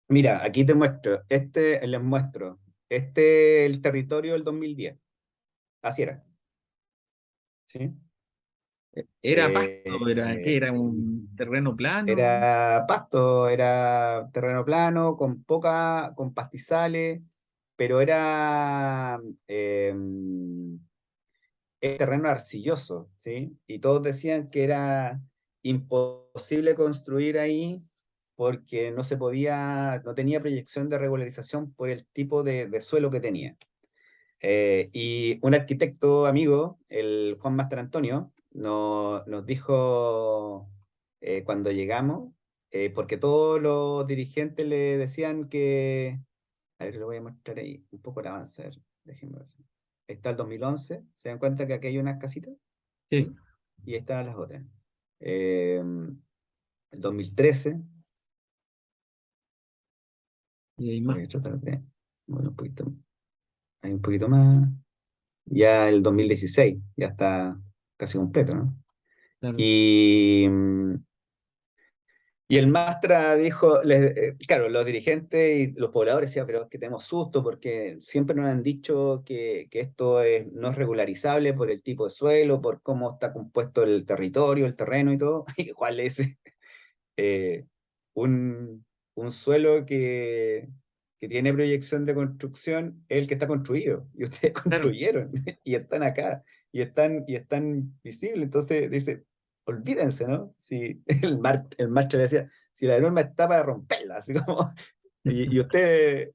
mira, aquí te muestro, les muestro, el territorio del 2010, así era, ¿sí? ¿Era pasto? ¿Era qué? Eh, ¿Era un terreno plano? Era pasto, era terreno plano, con pastizales, pero eh, terreno arcilloso, ¿sí? Y todos decían que era imposible construir ahí porque no tenía proyección de regularización por el tipo de suelo que tenía. Y un arquitecto amigo, el Juan Master Antonio, nos dijo cuando llegamos, porque todos los dirigentes le decían que, a ver, lo voy a mostrar ahí, un poco el avance, a ver, déjenme ver. Ahí está el 2011, se dan cuenta que aquí hay unas casitas, Sí. ¿sí? Y ahí están las otras. Eh, el 2013, Y hay más. voy a tratar de, bueno, hay un poquito más. ya el 2016, ya está casi completo, ¿no? Claro. Y, y el Mastra dijo, claro, los dirigentes y los pobladores decían, pero es que tenemos susto porque siempre nos han dicho que esto no es regularizable por el tipo de suelo, por cómo está compuesto el territorio, el terreno y todo. Y Juan le dice, eh, un, un suelo que tiene proyección de construcción es el que está construido, y ustedes Claro. construyeron, y están acá, y están visibles. Entonces dice, olvídense, ¿no? Si el maestro le decía, si la norma está para romperla, así como, y ustedes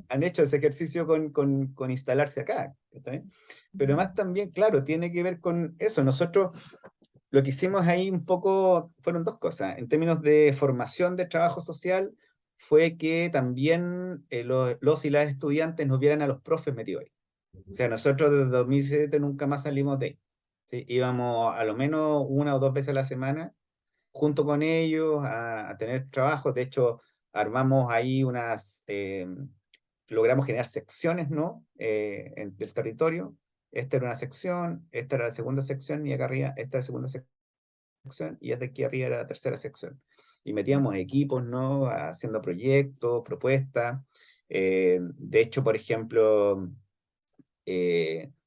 han hecho ese ejercicio con instalarse acá, ¿está bien? Pero más también, claro, tiene que ver con eso. Nosotros lo que hicimos ahí un poco fueron dos cosas. En términos de formación de trabajo social, fue que también los y las estudiantes nos vieran a los profes metidos ahí. O sea, nosotros desde 2007 nunca más salimos de ahí. ¿Sí? Íbamos a lo menos una o dos veces a la semana junto con ellos a tener trabajos. De hecho, armamos ahí logramos generar secciones, ¿no? Del territorio. Esta era una sección, esta era la segunda sección, y acá arriba, esta era la segunda sección, y desde aquí arriba era la tercera sección. Y metíamos equipos, ¿no? Haciendo proyectos, propuestas. De hecho, por ejemplo,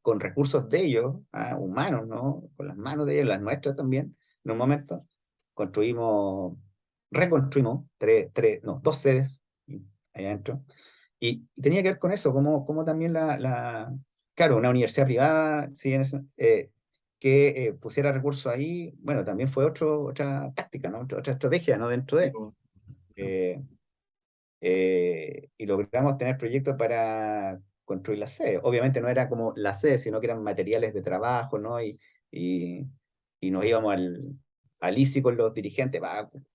con recursos de ellos, humanos, ¿no? Con las manos de ellos, las nuestras también, en un momento, reconstruimos no, dos sedes allá adentro. Y tenía que ver con eso, como también claro, una universidad privada, sí, que pusiera recursos ahí, bueno, también fue otra táctica, ¿no? Otra estrategia, ¿no? Dentro de. Tipo, sí. eh, y logramos tener proyectos para construir la sede. Obviamente no era como la sede, sino que eran materiales de trabajo, ¿no? Y, y nos íbamos al ICI con los dirigentes,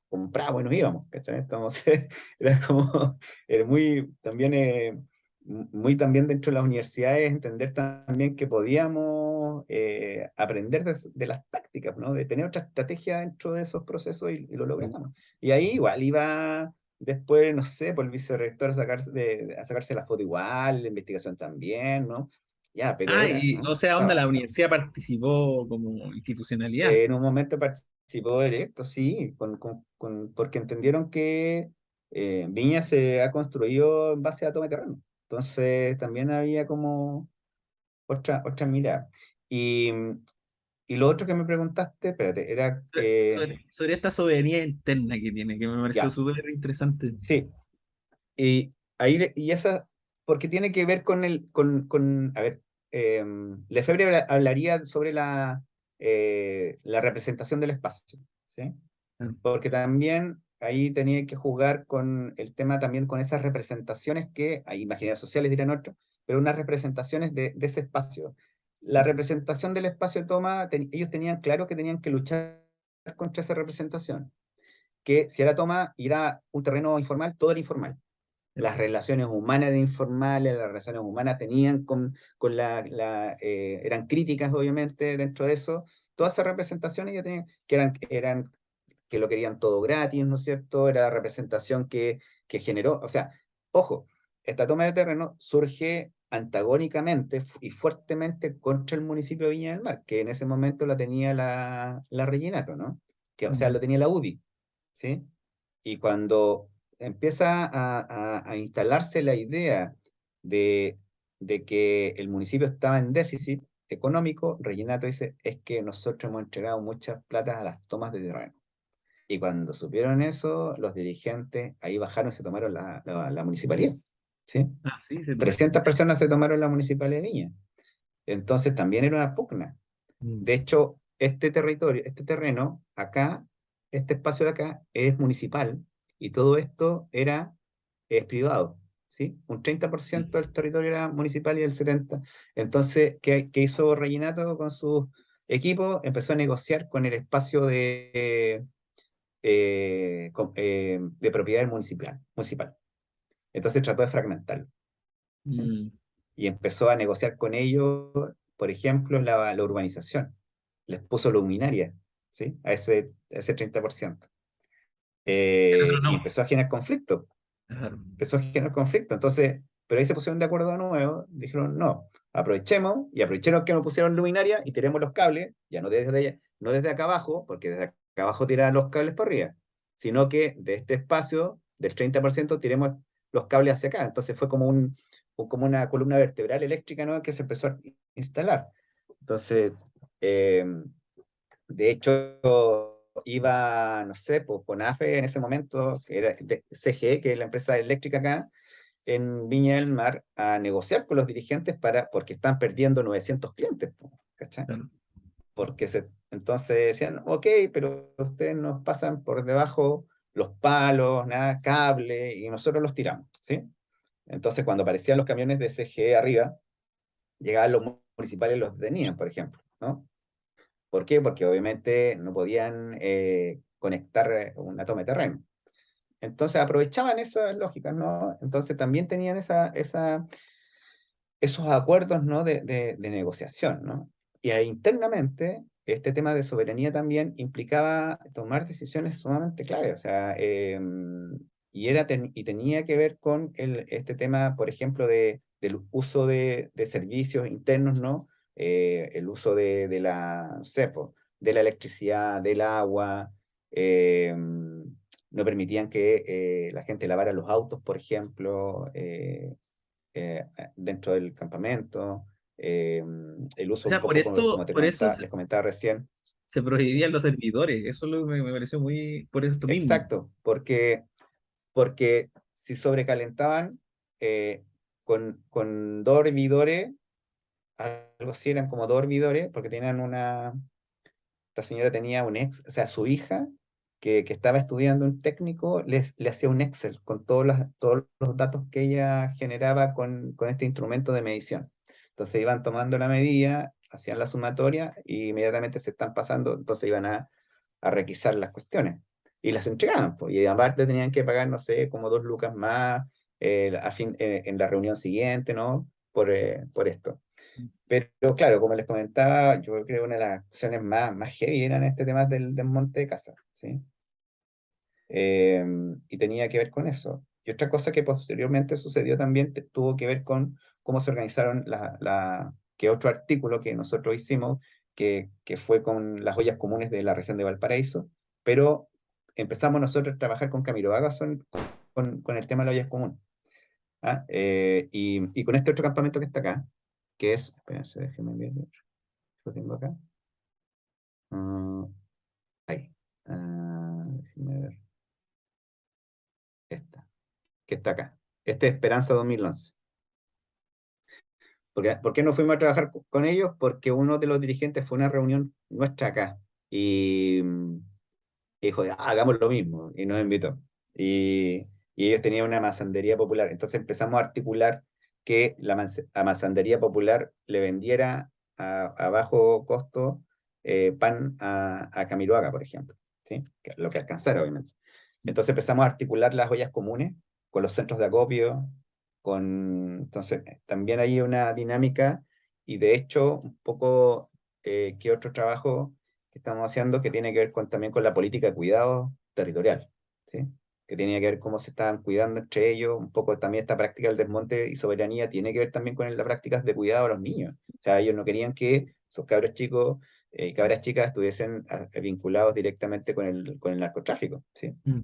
compramos y nos íbamos, ¿cachai? Entonces, era como, era muy también, muy también dentro de las universidades, entender también que podíamos aprender de las tácticas, ¿no? De tener otra estrategia dentro de esos procesos, y lo logramos. Y ahí igual iba. Después, no sé, por el vicerrector a sacarse la foto igual, la investigación también, ¿no? Ya, pero Ah, era, o ¿no? sea, onda, Estaba. la universidad participó como institucionalidad. En un momento participó directo, sí, porque entendieron que Viña se ha construido en base a toma de terreno. Entonces, también había como otra mirada. Y, y lo otro que me preguntaste, espérate, era, Sobre esta soberanía interna que tiene, que me pareció ya, súper interesante. sí. Y ahí, y esa, porque tiene que ver a ver, Lefebvre hablaría sobre la representación del espacio, ¿sí? Claro. Porque también ahí tenía que jugar con el tema también con esas representaciones que, hay imaginarias sociales dirán otros, pero unas representaciones de ese espacio. La representación del espacio toma, ellos tenían claro que tenían que luchar contra esa representación, que si era toma, ir a un terreno informal, todo era informal. Las relaciones humanas eran informales, las relaciones humanas tenían eran críticas, obviamente, dentro de eso. Todas esas representaciones ya tenían, que lo querían todo gratis, ¿no es cierto? Era la representación que generó, o sea, ojo, esta toma de terreno surge antagónicamente y fuertemente contra el municipio de Viña del Mar, que en ese momento la tenía la Rellenato, ¿no? O sea, Mm. lo tenía la UDI, ¿sí? Y cuando empieza a instalarse la idea de, de que el municipio estaba en déficit económico, Reginato dice, es que nosotros hemos entregado muchas platas a las tomas de terreno. Y cuando supieron eso, los dirigentes ahí bajaron y se tomaron la municipalidad. ¿Sí? Ah, sí, se tomó. 300 personas se tomaron la municipalidad de Viña. Entonces también era una pugna. Mm. De hecho, este territorio, este terreno, acá, este espacio de acá, es municipal, y todo esto es privado, ¿sí? Un 30% del territorio era municipal y el 70%. Entonces, ¿qué hizo Reginato con sus equipos? Empezó a negociar con el espacio de propiedad municipal. Entonces trató de fragmentarlo, ¿sí? Mm. Y empezó a negociar con ellos, por ejemplo, la urbanización. Les puso luminaria, ¿sí? A ese 30%. El otro Y no. empezó a generar conflicto. Claro. Empezó a generar conflicto. Entonces, pero ahí se pusieron de acuerdo de nuevo, dijeron no. aprovecharon que nos pusieron luminaria y tiremos los cables, ya no desde acá abajo, porque desde acá abajo tiran los cables para arriba, sino que de este espacio del 30% tiremos los cables hacia acá. Entonces fue como como una columna vertebral eléctrica nueva que se empezó a instalar. Entonces, eh, de hecho, iba, no sé, pues, con AFE en ese momento, que era de CGE, que es la empresa eléctrica acá, en Viña del Mar, a negociar con los dirigentes porque están perdiendo 900 clientes, po, ¿cachai? Claro. Entonces decían, ok, pero ustedes nos pasan por debajo los palos, nada, cable, y nosotros los tiramos, ¿sí? Entonces, cuando aparecían los camiones de CGE arriba, llegaban los municipales y los detenían, por ejemplo, ¿no? ¿Por qué? Porque obviamente no podían conectar una toma de terreno. Entonces aprovechaban esas lógicas, ¿no? Entonces también tenían esos acuerdos, ¿no? de negociación, ¿no? Y ahí, internamente, este tema de soberanía también implicaba tomar decisiones sumamente claves, o sea, y tenía que ver con este tema, por ejemplo, del uso de servicios internos, ¿no? El uso de la, no sé, po, de la electricidad, del agua, no permitían que la gente lavara los autos, por ejemplo, dentro del campamento, el O uso un sea, por poco, esto, como por eso les comentaba recién. se prohibían los servidores. Eso es lo que me pareció muy por esto mismo. Exacto, porque si sobrecalentaban con dos hervidores, algo así, eran como dos hervidores, porque tenían esta señora tenía o sea, su hija, que estaba estudiando un técnico, le hacía un Excel con todos los datos que ella generaba con este instrumento de medición. Entonces iban tomando la medida, hacían la sumatoria y inmediatamente se están pasando, entonces iban a requisar las cuestiones y las entregaban, pues, y aparte tenían que pagar, no sé, como 2 lucas más en la reunión siguiente, ¿no? Por esto. Pero claro, como les comentaba, yo creo que una de las acciones más heavy eran este tema del desmonte de casa, ¿sí? Eh, y tenía que ver con eso. Y otra cosa que posteriormente sucedió también tuvo que ver con cómo se organizaron que otro artículo que nosotros hicimos, que fue con las ollas comunes de la región de Valparaíso, pero empezamos nosotros a trabajar con Camiroaga con el tema de las ollas comunes. ¿Ah? Y con este otro campamento que está acá, que es, espérense, déjenme ver, lo tengo acá. Ah, ahí. Déjenme ver. Esta, que está acá. Este es Esperanza 2011. ¿Por qué no fuimos a trabajar con ellos? Porque uno de los dirigentes fue a una reunión nuestra acá y dijo, "Ah, hagamos lo mismo", y nos invitó. Y ellos tenían una masandería popular. Entonces empezamos a articular que la masandería popular le vendiera a bajo costo pan a Camiroaga, por ejemplo, ¿sí? Lo que alcanzara, obviamente. Entonces empezamos a articular las ollas comunes con los centros de acopio, entonces también hay una dinámica y de hecho un poco que otro trabajo que estamos haciendo que tiene que ver también con la política de cuidado territorial, ¿sí? Que tiene que ver cómo se estaban cuidando entre ellos, un poco también esta práctica del desmonte y soberanía tiene que ver también con las prácticas de cuidado a los niños. O sea, ellos no querían que sus cabros chicos y cabras chicas estuviesen vinculados directamente con el narcotráfico, ¿sí? Mm.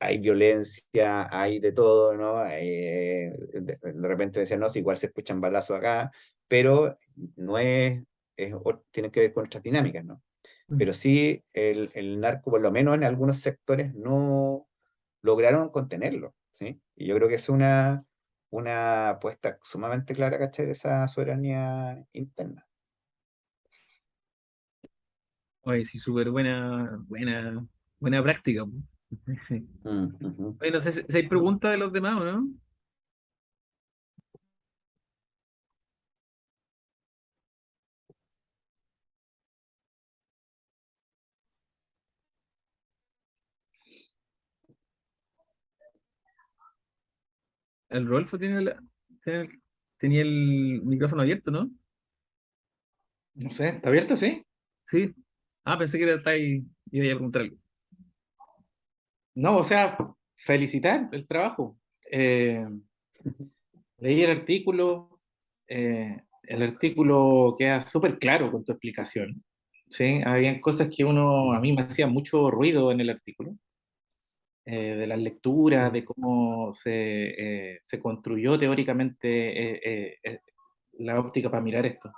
Hay violencia, hay de todo, ¿no? De repente decían, no, si igual se escuchan balazos acá, pero no tiene que ver con otras dinámicas, ¿no? Mm. Pero sí, el narco, por lo menos en algunos sectores, no lograron contenerlo, ¿sí? Y yo creo que es una apuesta sumamente clara, ¿cachai? De esa soberanía interna. Oye, sí, súper buena práctica, po. Ujú. Oye, no sé si hay preguntas de los demás, ¿o no? El Rolfo tiene tenía el micrófono abierto, ¿no? No sé, ¿está abierto? Sí. Sí. Ah, pensé que era está ahí. Iba a preguntar algo. No, o sea, felicitar el trabajo. Leí el artículo queda súper claro con tu explicación, ¿sí? Habían cosas que a mí me hacía mucho ruido en el artículo, de las lecturas, Mm, de cómo se construyó teóricamente la óptica para mirar esto.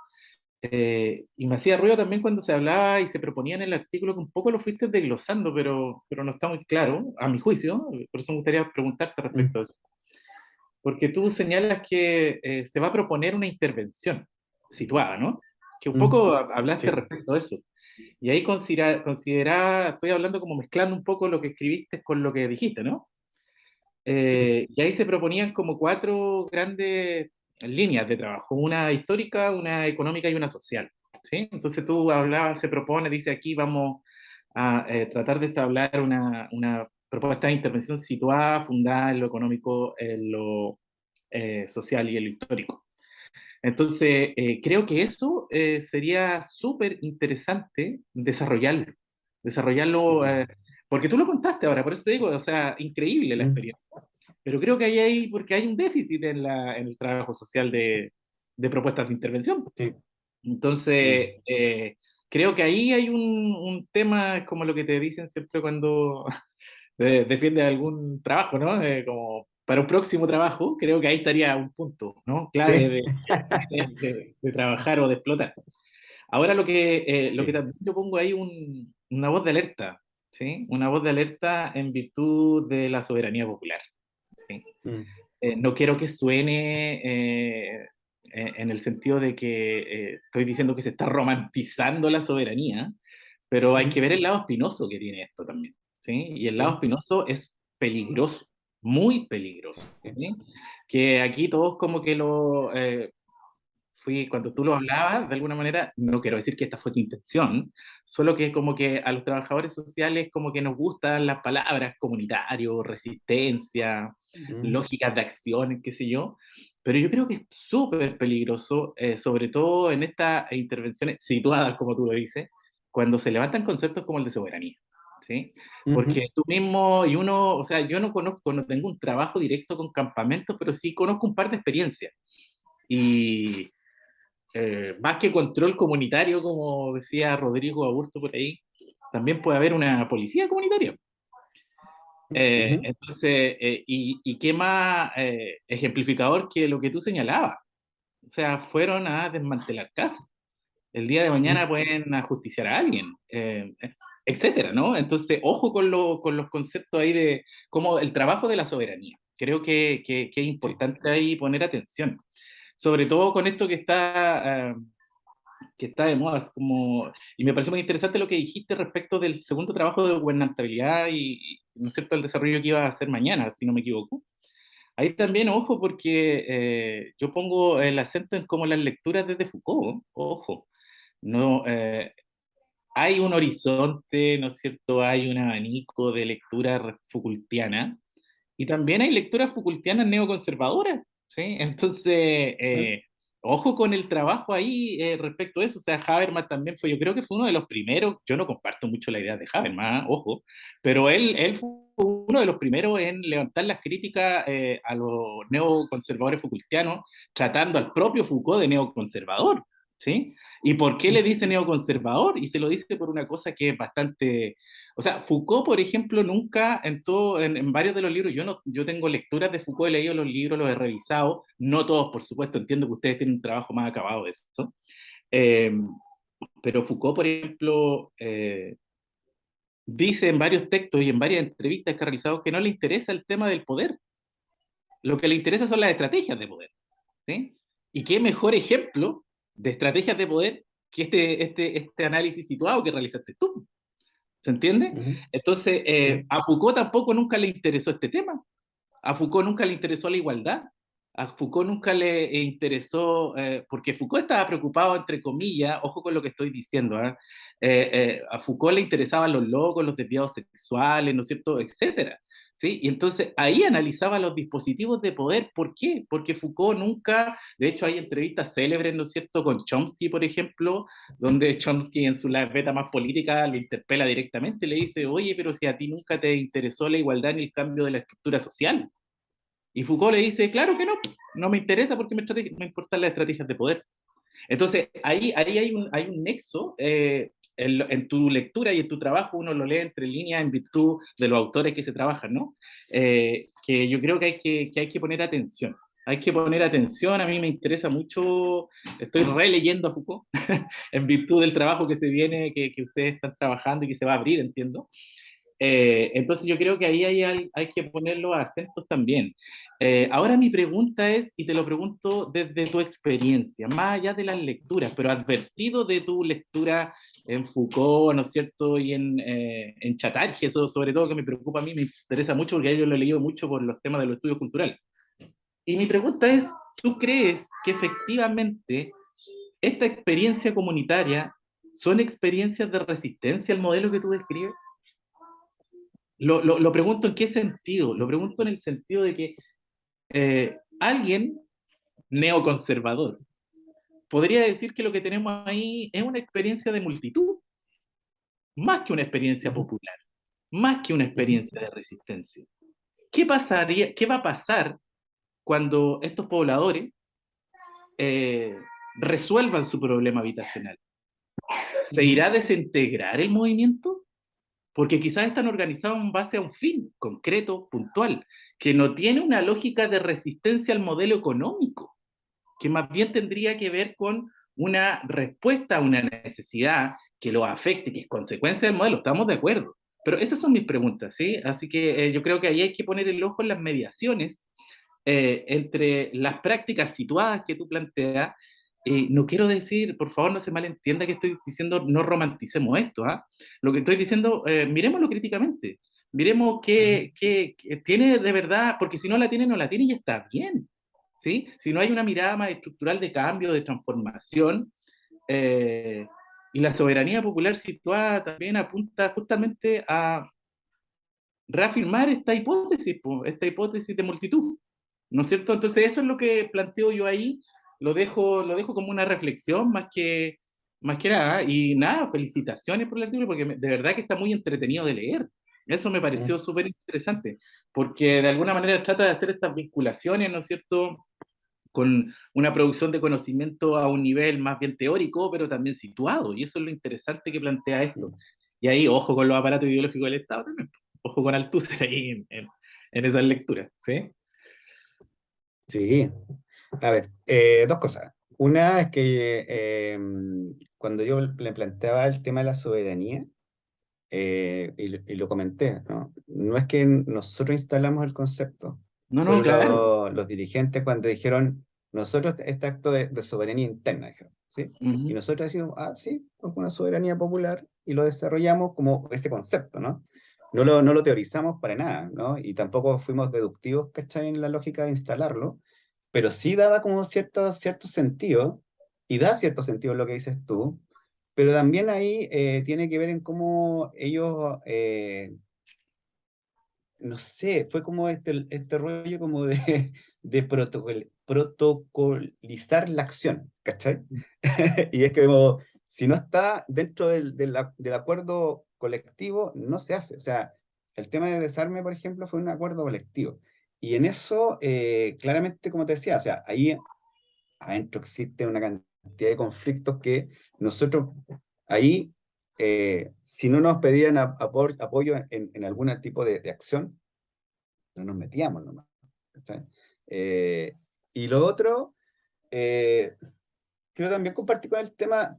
Y me hacía ruido también cuando se hablaba y se proponía en el artículo, que un poco lo fuiste desglosando, pero no está muy claro, a mi juicio, por eso me gustaría preguntarte respecto mm, a eso. Porque tú señalas que se va a proponer una intervención situada, ¿no? Que un mm, poco hablaste sí, respecto a eso. Y ahí estoy hablando como mezclando un poco lo que escribiste con lo que dijiste, ¿no? sí. Y ahí se proponían como cuatro grandes líneas de trabajo, una histórica, una económica y una social, ¿sí? Entonces tú hablabas, se propone, dice aquí vamos a tratar de establecer una propuesta de intervención situada, fundada en lo económico, en lo social y en lo histórico. Entonces, creo que eso sería súper interesante desarrollarlo, Mm, porque tú lo contaste ahora, por eso te digo, o sea, increíble la mm, experiencia. Pero creo que porque hay un déficit en el trabajo social de propuestas de intervención. sí, mm, Entonces, creo que ahí hay un tema como lo que te dicen siempre cuando defiende algún trabajo, ¿no? Como para un próximo trabajo, creo que ahí estaría un punto, ¿no? Clave sí, de trabajar o de explotar. Ahora lo que sí. también yo pongo ahí una voz de alerta, ¿sí? Una voz de alerta en virtud de la soberanía popular, ¿sí? Mm, No quiero que suene en el sentido de que estoy diciendo que se está romantizando la soberanía, pero hay que mm, ver el lado espinoso que tiene esto también, ¿sí? Y el lado sí, espinoso es peligroso, muy sí, peligroso, ¿sí? Que aquí todos como que cuando tú lo hablabas, de alguna manera, no quiero decir que esta fue tu intención, solo que como que a los trabajadores sociales como que nos gustan las palabras comunitario, resistencia, mm, lógicas de acción, qué sé yo, pero yo creo que es súper peligroso, sobre todo en estas intervenciones situadas, como tú lo dices, cuando se levantan conceptos como el de soberanía. ¿Sí? ujú, Porque tú mismo y uno, o sea, yo no conozco, no tengo un trabajo directo con campamentos, pero sí conozco un par de experiencias. Y, más que control comunitario, como decía Rodrigo Aburto por ahí, también puede haber una policía comunitaria. ujú, Y qué más ejemplificador que lo que tú señalabas. O sea, fueron a desmantelar casas. El día de mañana mm, pueden ajusticiar a alguien, etcétera, ¿no? Entonces, ojo con los conceptos ahí de como el trabajo de la soberanía. Creo que es sí, importante ahí poner atención. Sobre todo con esto que está de moda. Y me pareció muy interesante lo que dijiste respecto del segundo trabajo de gubernabilidad ¿no es cierto?, el desarrollo que iba a hacer mañana, si no me equivoco. Ahí también, ojo, porque yo pongo el acento en como las lecturas desde Foucault, ojo, no, hay un horizonte, ¿no es cierto?, hay un abanico de lectura Foucaultiana, y también hay lecturas Foucaultianas neoconservadoras, ¿sí? Entonces, mm, ojo con el trabajo ahí respecto a eso. O sea, Habermas también fue, yo creo que fue uno de los primeros, yo no comparto mucho la idea de Habermas, ojo, pero él fue uno de los primeros en levantar las críticas a los neoconservadores Foucaultianos, tratando al propio Foucault de neoconservador, ¿sí? ¿Y por qué le mm, dice neoconservador? Y se lo dice por una cosa que es bastante, o sea, Foucault, por ejemplo, nunca en varios de los libros, yo tengo lecturas de Foucault, he leído los libros, los he revisado, no todos, por supuesto, entiendo que ustedes tienen un trabajo más acabado de eso, eh, pero Foucault, por ejemplo, dice en varios textos y en varias entrevistas que ha realizado que no le interesa el tema del poder, lo que le interesa son las estrategias de poder, ¿sí? Y qué mejor ejemplo de estrategias de poder que este análisis situado que realizaste tú. ¿Se entiende? ujú, Entonces, sí, a Foucault tampoco nunca le interesó este tema. A Foucault nunca le interesó la igualdad. A Foucault nunca le interesó, porque Foucault estaba preocupado, entre comillas, ojo con lo que estoy diciendo, ¿eh? A Foucault le interesaban los locos, los desviados sexuales, ¿no es cierto?, etcétera. ¿Sí? Y entonces ahí analizaba los dispositivos de poder. ¿Por qué? Porque Foucault nunca, de hecho hay entrevistas célebres, ¿no es cierto?, con Chomsky, por ejemplo, donde Chomsky en su beta más política lo interpela directamente y le dice, oye, pero si a ti nunca te interesó la igualdad ni el cambio de la estructura social. Y Foucault le dice, claro que no, no me interesa porque me importan las estrategias de poder. Entonces, ahí hay un nexo en tu lectura y en tu trabajo, uno lo lee entre líneas en virtud de los autores que se trabajan, ¿no? Que yo creo que hay que poner atención. Hay que poner atención, a mí me interesa mucho, estoy releyendo a Foucault en virtud del trabajo que se viene, que ustedes están trabajando y que se va a abrir, entiendo. Entonces yo creo que ahí hay que poner los acentos también. Ahora mi pregunta es, y te lo pregunto desde tu experiencia, más allá de las lecturas, pero advertido de tu lectura en Foucault, ¿no es cierto? Y en Chatarji, eso sobre todo que me preocupa a mí, me interesa mucho porque yo lo he leído mucho por los temas de los estudios culturales. Y mi pregunta es, ¿tú crees que efectivamente esta experiencia comunitaria son experiencias de resistencia al modelo que tú describes? Lo pregunto en qué sentido. Lo pregunto en el sentido de que alguien neoconservador podría decir que lo que tenemos ahí es una experiencia de multitud, más que una experiencia Ujú, popular, más que una ujú. experiencia de resistencia. ¿Qué pasaría, qué va a pasar cuando estos pobladores eh, resuelvan su problema habitacional? ¿Se Ujú. irá a desintegrar el movimiento? Porque quizás están organizados en base a un fin concreto, puntual, que no tiene una lógica de resistencia al modelo económico, que más bien tendría que ver con una respuesta a una necesidad que lo afecte, que es consecuencia del modelo, estamos de acuerdo. Pero esas son mis preguntas, ¿sí? Así que yo creo que ahí hay que poner el ojo en las mediaciones entre las prácticas situadas que tú planteas. No quiero decir, por favor, no se malentienda que estoy diciendo no romanticemos esto, ¿ah? Lo que estoy diciendo, miremoslo críticamente, miremos Ujú. qué tiene de verdad, porque si no la tiene, no la tiene y está bien, ¿sí? Si no hay una mirada más estructural de cambio, de transformación, eh, y la soberanía popular situada también apunta justamente a reafirmar esta hipótesis de multitud, ¿no es cierto? Entonces eso es lo que planteo yo ahí, lo dejo como una reflexión más que nada, y nada, felicitaciones por el artículo, porque de verdad que está muy entretenido de leer. Eso me pareció Mm. súper interesante, porque de alguna manera trata de hacer estas vinculaciones, ¿no es cierto?, con una producción de conocimiento a un nivel más bien teórico, pero también situado, y eso es lo interesante que plantea esto. Y ahí, ojo con los aparatos ideológicos del Estado también, ojo con Althusser ahí en esas lecturas, ¿sí? Sí, a ver, dos cosas. Una es que cuando yo le planteaba el tema de la soberanía, y lo comenté, ¿no? No es que nosotros instalamos el concepto, No, no, fueron claro. los dirigentes cuando dijeron, nosotros este acto de soberanía interna, dijeron, ¿sí? Y Ujú. nosotros decimos, ah, sí, es una soberanía popular, y lo desarrollamos como ese concepto, ¿no? No lo teorizamos para nada, ¿no? Y tampoco fuimos deductivos, ¿cachai? En la lógica de instalarlo, pero sí daba como cierto sentido, y da cierto sentido lo que dices tú, pero también ahí tiene que ver en cómo ellos, no sé, fue como este rollo como de, de protocolizar la acción, ¿cachai? Y es que como, si no está dentro del acuerdo colectivo, no se hace. O sea, el tema del desarme, por ejemplo, fue un acuerdo colectivo. Y en eso, claramente, como te decía, o sea, ahí adentro existe una cantidad de conflictos que nosotros ahí, si no nos pedían apoyo en algún tipo de acción, no nos metíamos nomás. ¿Cachai? Eh, y lo otro, eh, quiero también compartir con el tema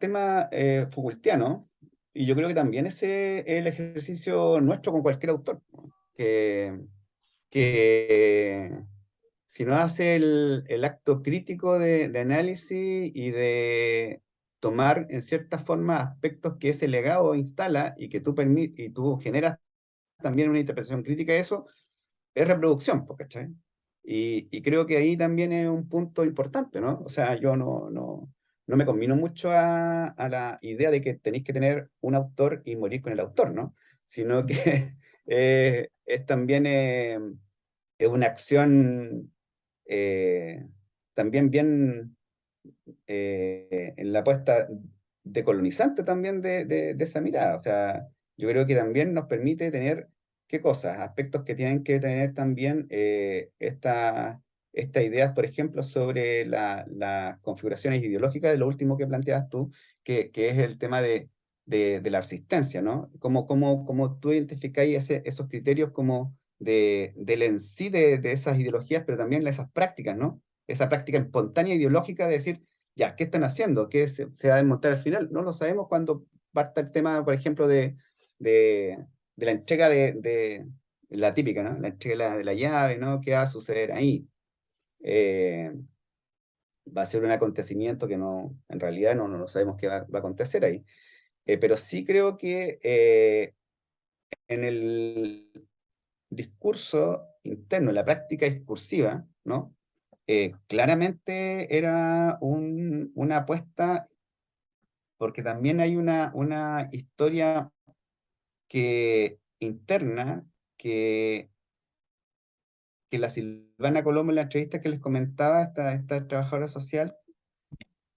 Foucaultiano, y yo creo que también ese es el ejercicio nuestro con cualquier autor, ¿no? Que si no hace el acto crítico de análisis y de tomar en cierta forma aspectos que ese legado instala y que y tú generas también una interpretación crítica de eso, es reproducción, po, ¿cachai? Y creo que ahí también es un punto importante, ¿no? O sea, yo no me combino mucho a la idea de que tenéis que tener un autor y morir con el autor, ¿no? Sino que es también es una acción también bien en la apuesta decolonizante también de esa mirada. O sea, yo creo que también nos permite tener ¿qué cosas? Aspectos que tienen que tener también esta idea, por ejemplo, sobre las configuraciones ideológicas de lo último que planteabas tú, que es el tema de la resistencia, ¿no? Cómo tú identificáis esos criterios como del en sí de esas ideologías, pero también de esas prácticas, ¿no? Esa práctica espontánea ideológica de decir, ya, ¿qué están haciendo? ¿Qué se va a demostrar al final? No lo sabemos cuando parta el tema, por ejemplo, de la entrega de la típica, ¿no? La entrega de la llave, ¿no? ¿Qué va a suceder ahí? Eh, Va a ser un acontecimiento que no, en realidad no sabemos qué va a acontecer ahí. Pero sí creo que en el discurso interno, en la práctica discursiva, ¿no? Claramente era una apuesta, porque también hay una historia interna que la Silvana Colombo en la entrevista que les comentaba, esta trabajadora social,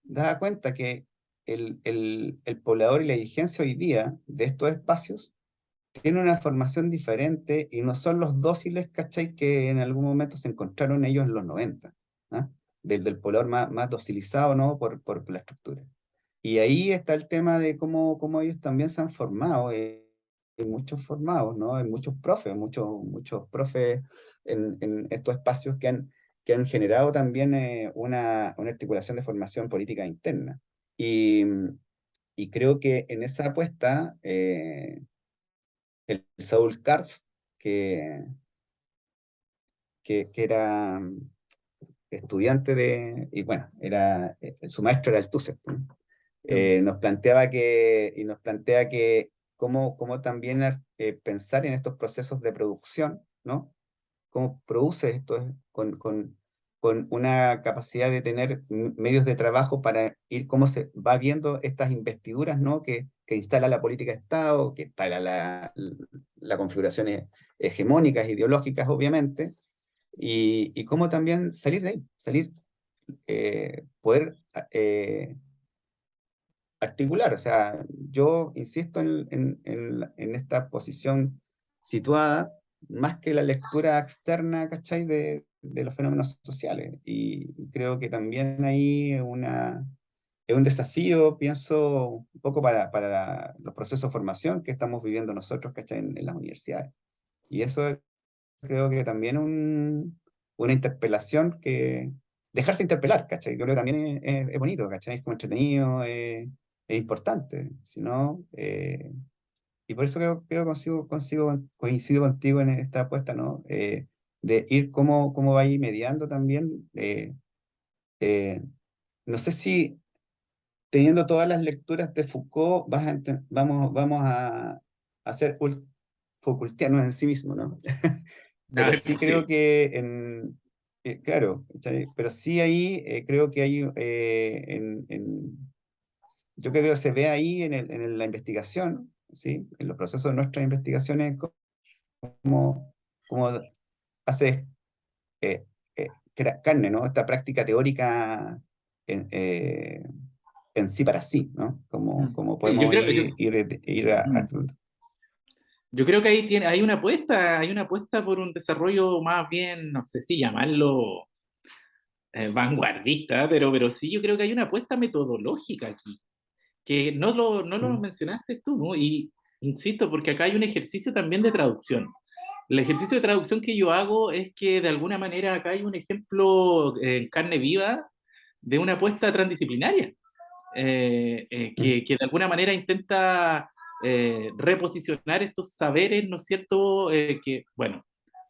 daba cuenta que el poblador y la dirigencia hoy día de estos espacios tiene una formación diferente y no son los dóciles, ¿cachai? Que en algún momento se encontraron ellos en los 90, ¿ah? Del poblador más docilizado, ¿no? Por la estructura. Y ahí está el tema de cómo ellos también se han formado. Hay muchos formados, ¿no? Hay muchos profes en estos espacios que han generado también una articulación de formación política interna. Y, y creo que en esa apuesta, el Saúl Cars, que, que era estudiante y bueno, su maestro era el Tusser, ¿no? Nos plantea que cómo también pensar en estos procesos de producción, ¿no? Cómo produce esto con una capacidad de tener medios de trabajo para ir, cómo se va viendo estas investiduras, ¿no? Que instala la política de Estado, que instala las configuraciones hegemónicas, ideológicas, obviamente, y cómo también salir de ahí, poder articular. O sea, yo insisto en esta posición situada, más que la lectura externa, ¿cachai? De los fenómenos sociales. Y creo que también ahí es un desafío, pienso, un poco para los procesos de formación que estamos viviendo nosotros, ¿cachai? En las universidades. Y eso creo que también una interpelación que dejarse interpelar, ¿cachai? Yo creo que también es bonito, ¿cachai? Es como entretenido, es importante, si no, y por eso creo coincido contigo en esta apuesta, ¿no? De ir cómo va a ir mediando también. Eh, no sé si teniendo todas las lecturas de Foucault vamos a ser Foucaultianos en sí mismos, ¿no? No, Pero es sí creo posible. que claro, ¿cachai? Pero sí ahí creo que hay, yo creo que se ve ahí en la investigación, ¿sí? En los procesos de nuestras investigaciones, cómo hace carne, ¿no? Esta práctica teórica en, eh, en sí para sí, ¿no? Mm. Como Sí, yo podemos creo, yo, ir mm. Yo creo que ahí hay una apuesta por un desarrollo más bien, no sé si llamarlo vanguardista, pero sí yo creo que hay una apuesta metodológica aquí, que no lo Mm, mencionaste tú, ¿no? Y insisto, porque acá hay un ejercicio también de traducción. El ejercicio de traducción que yo hago es que de alguna manera acá hay un ejemplo en carne viva de una apuesta transdisciplinaria, mm, que de alguna manera intenta reposicionar estos saberes, ¿no es cierto? Que, bueno,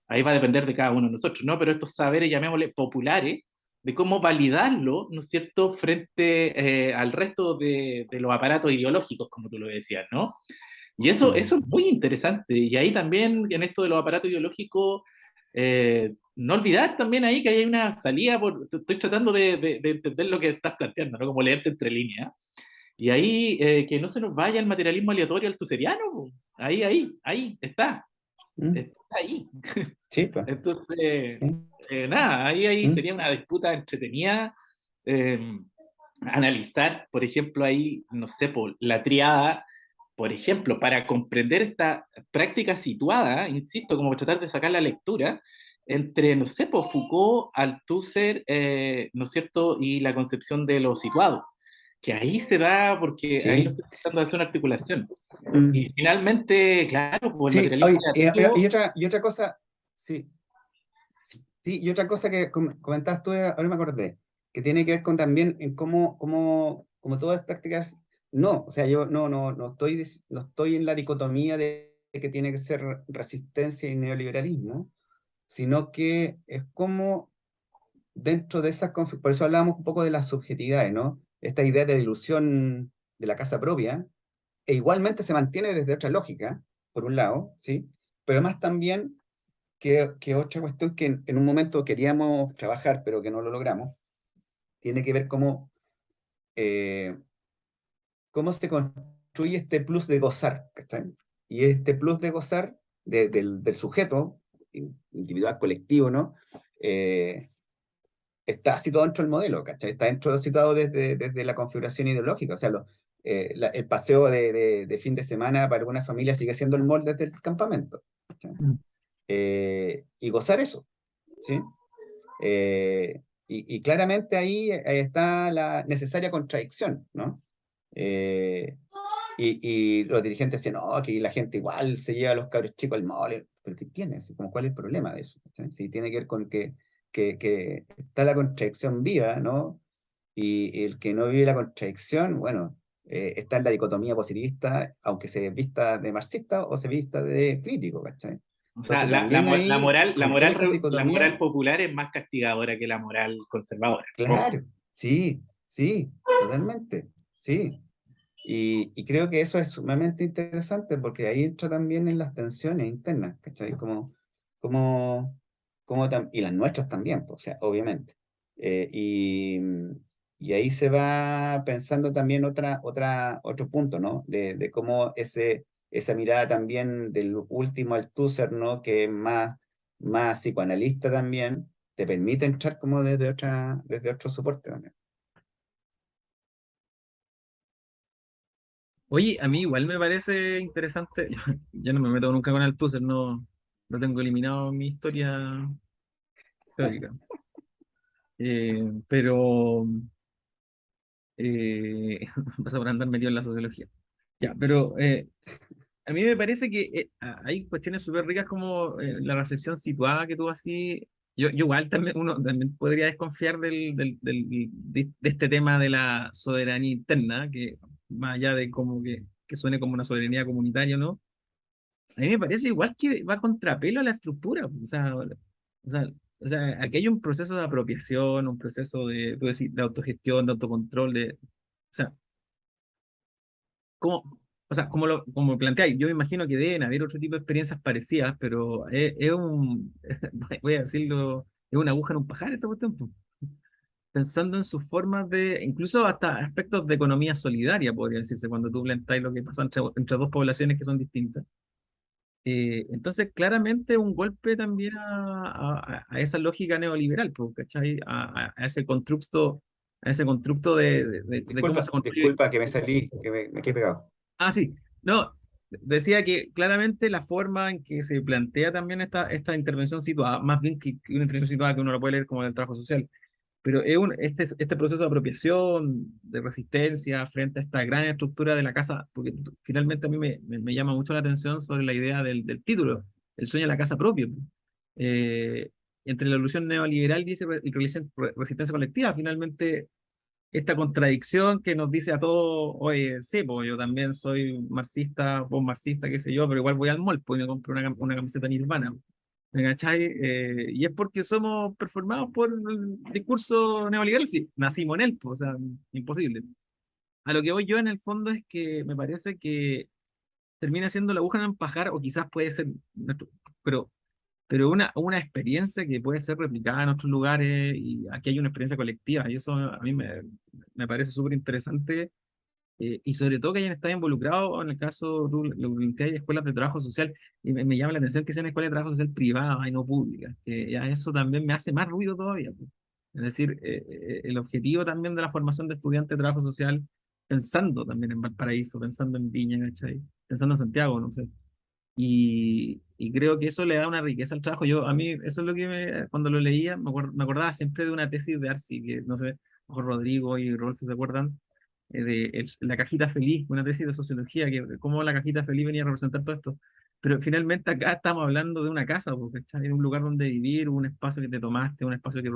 ahí va a depender de cada uno de nosotros, ¿no? Pero estos saberes, llamémosle populares, de cómo validarlo, ¿no es cierto?, frente al resto de los aparatos ideológicos, como tú lo decías, ¿no? Y eso es mm, muy interesante. Y ahí también, en esto de los aparatos ideológicos, no olvidar también ahí que hay una salida, estoy tratando de entender lo que estás planteando, ¿no? Como leerte entre líneas. Y ahí que no se nos vaya el materialismo aleatorio altuseriano, po. Ahí mm. está ahí. Sí, pues. Entonces, Sí, nada, ahí mm, sería una disputa entretenida. eh, Analizar, por ejemplo, ahí, no sé, por la triada por ejemplo, para comprender esta práctica situada, insisto, como tratar de sacar la lectura entre, no sé, pues, Foucault, Althusser, ¿no es cierto?, y la concepción de lo situado, que ahí se da, porque ahí lo Sí. estoy tratando de hacer una articulación. Mm. Y finalmente, claro, pues el Sí, materialismo oye, creativo, y otra cosa, sí, sí, y otra cosa que comentabas tú, ahora me acordé, que tiene que ver con también en cómo todo es prácticas. No, o sea, yo no estoy en la dicotomía de que tiene que ser resistencia y neoliberalismo, sino que es como dentro de esas, por eso hablamos un poco de las subjetividades, ¿no? Esta idea de la ilusión de la casa propia, e igualmente se mantiene desde otra lógica, por un lado, ¿sí? Pero más también que otra cuestión que en un momento queríamos trabajar, pero que no lo logramos, tiene que ver eh, cómo se construye este plus de gozar, ¿cachai? Y este plus de gozar del sujeto, individual, colectivo, ¿no? Está situado dentro del modelo, ¿cachai? Está situado desde la configuración ideológica, o sea, el paseo de fin de semana para algunas familias sigue siendo el molde del campamento, ¿cachai? Mm. Y gozar eso, ¿sí? Y claramente ahí está la necesaria contradicción, ¿no? Eh, y los dirigentes decían, no, que la gente igual se lleva a los cabros chicos al mall, pero ¿qué tiene? Así como, ¿cuál es el problema de eso? ¿Sí? Sí, tiene que ver con que está la contradicción viva, ¿no? Y el que no vive la contradicción, bueno, está en la dicotomía positivista, aunque se vista de marxista o se vista de crítico, ¿cachai? o sea, Entonces también ahí, romper esas la dicotomías. moral popular es más castigadora que la moral conservadora. Ojo. Claro, sí, sí, totalmente, sí. Y creo que eso es sumamente interesante porque ahí entra también en las tensiones internas, ¿cachai? Y las nuestras también, pues, o sea, obviamente. Eh, y, y ahí se va pensando también otro punto, ¿no? De cómo esa mirada también del último Althusser, ¿no? Que es más psicoanalista también, te permite entrar como desde otro soporte también. Oye, a mí igual me parece interesante, yo no me meto nunca con Althusser, no lo tengo eliminado en mi historia teórica. Pero vas por andar metido en la sociología. Ya, pero a mí me parece que hay cuestiones súper ricas como la reflexión situada que tú así. Yo igual también, uno también podría desconfiar de este tema de la soberanía interna, que más allá de como que suene como una soberanía comunitaria, ¿no? A mí me parece igual que va contrapelo a la estructura. O sea, aquí hay un proceso de apropiación, un proceso tú decís, de autogestión, de autocontrol, o sea, como, como planteáis, yo me imagino que deben haber otro tipo de experiencias parecidas, pero voy a decirlo, es una aguja en un pajar esta cuestión, po. Pensando en sus formas incluso hasta aspectos de economía solidaria, podría decirse, cuando tú planteáis lo que pasa entre dos poblaciones que son distintas. Entonces, claramente un golpe también a esa lógica neoliberal, po, ¿cachai? A ese constructo de cómo se construye. Disculpa que me salí, que me quedé pegado. Ah, sí. No, decía que claramente la forma en que se plantea también esta intervención situada, más bien que una intervención situada que uno lo puede leer como el trabajo social, pero este proceso de apropiación, de resistencia frente a esta gran estructura de la casa, porque finalmente a mí me llama mucho la atención sobre la idea del título, el sueño de la casa propia. Eh, Entre la ilusión neoliberal y resistencia colectiva, finalmente esta contradicción que nos dice a todos, oye, sí, pues yo también soy marxista, vos marxista, qué sé yo, pero igual voy al mall, pues y me compro una camiseta Nirvana. ¿Me cachai? Y es porque somos performados por el discurso neoliberal, sí, nacimos en él, pues, o sea, imposible. A lo que voy yo en el fondo es que me parece que termina siendo la aguja en un pajar, o quizás puede ser, pero una experiencia que puede ser replicada en otros lugares, y aquí hay una experiencia colectiva, y eso a mí me parece súper interesante, y sobre todo que hayan estado involucrados, en el caso, tú lo planteas, hay escuelas de trabajo social, y me llama la atención que sean escuelas de trabajo social privadas y no públicas, que ya eso también me hace más ruido todavía, pues. Es decir, el objetivo también de la formación de estudiantes de trabajo social pensando también en Valparaíso, pensando en Viña, ¿cachai? Pensando en Santiago, no sé. Y creo que eso le da una riqueza al trabajo. A mí, eso es lo que cuando lo leía, me acordaba siempre de una tesis de Arci, que no sé, a lo mejor Rodrigo y Rolfo se acuerdan, la cajita feliz, una tesis de sociología, que cómo la cajita feliz venía a representar todo esto. Pero finalmente acá estamos hablando de una casa, porque ¿cachai? Es un lugar donde vivir, un espacio que te tomaste, un espacio que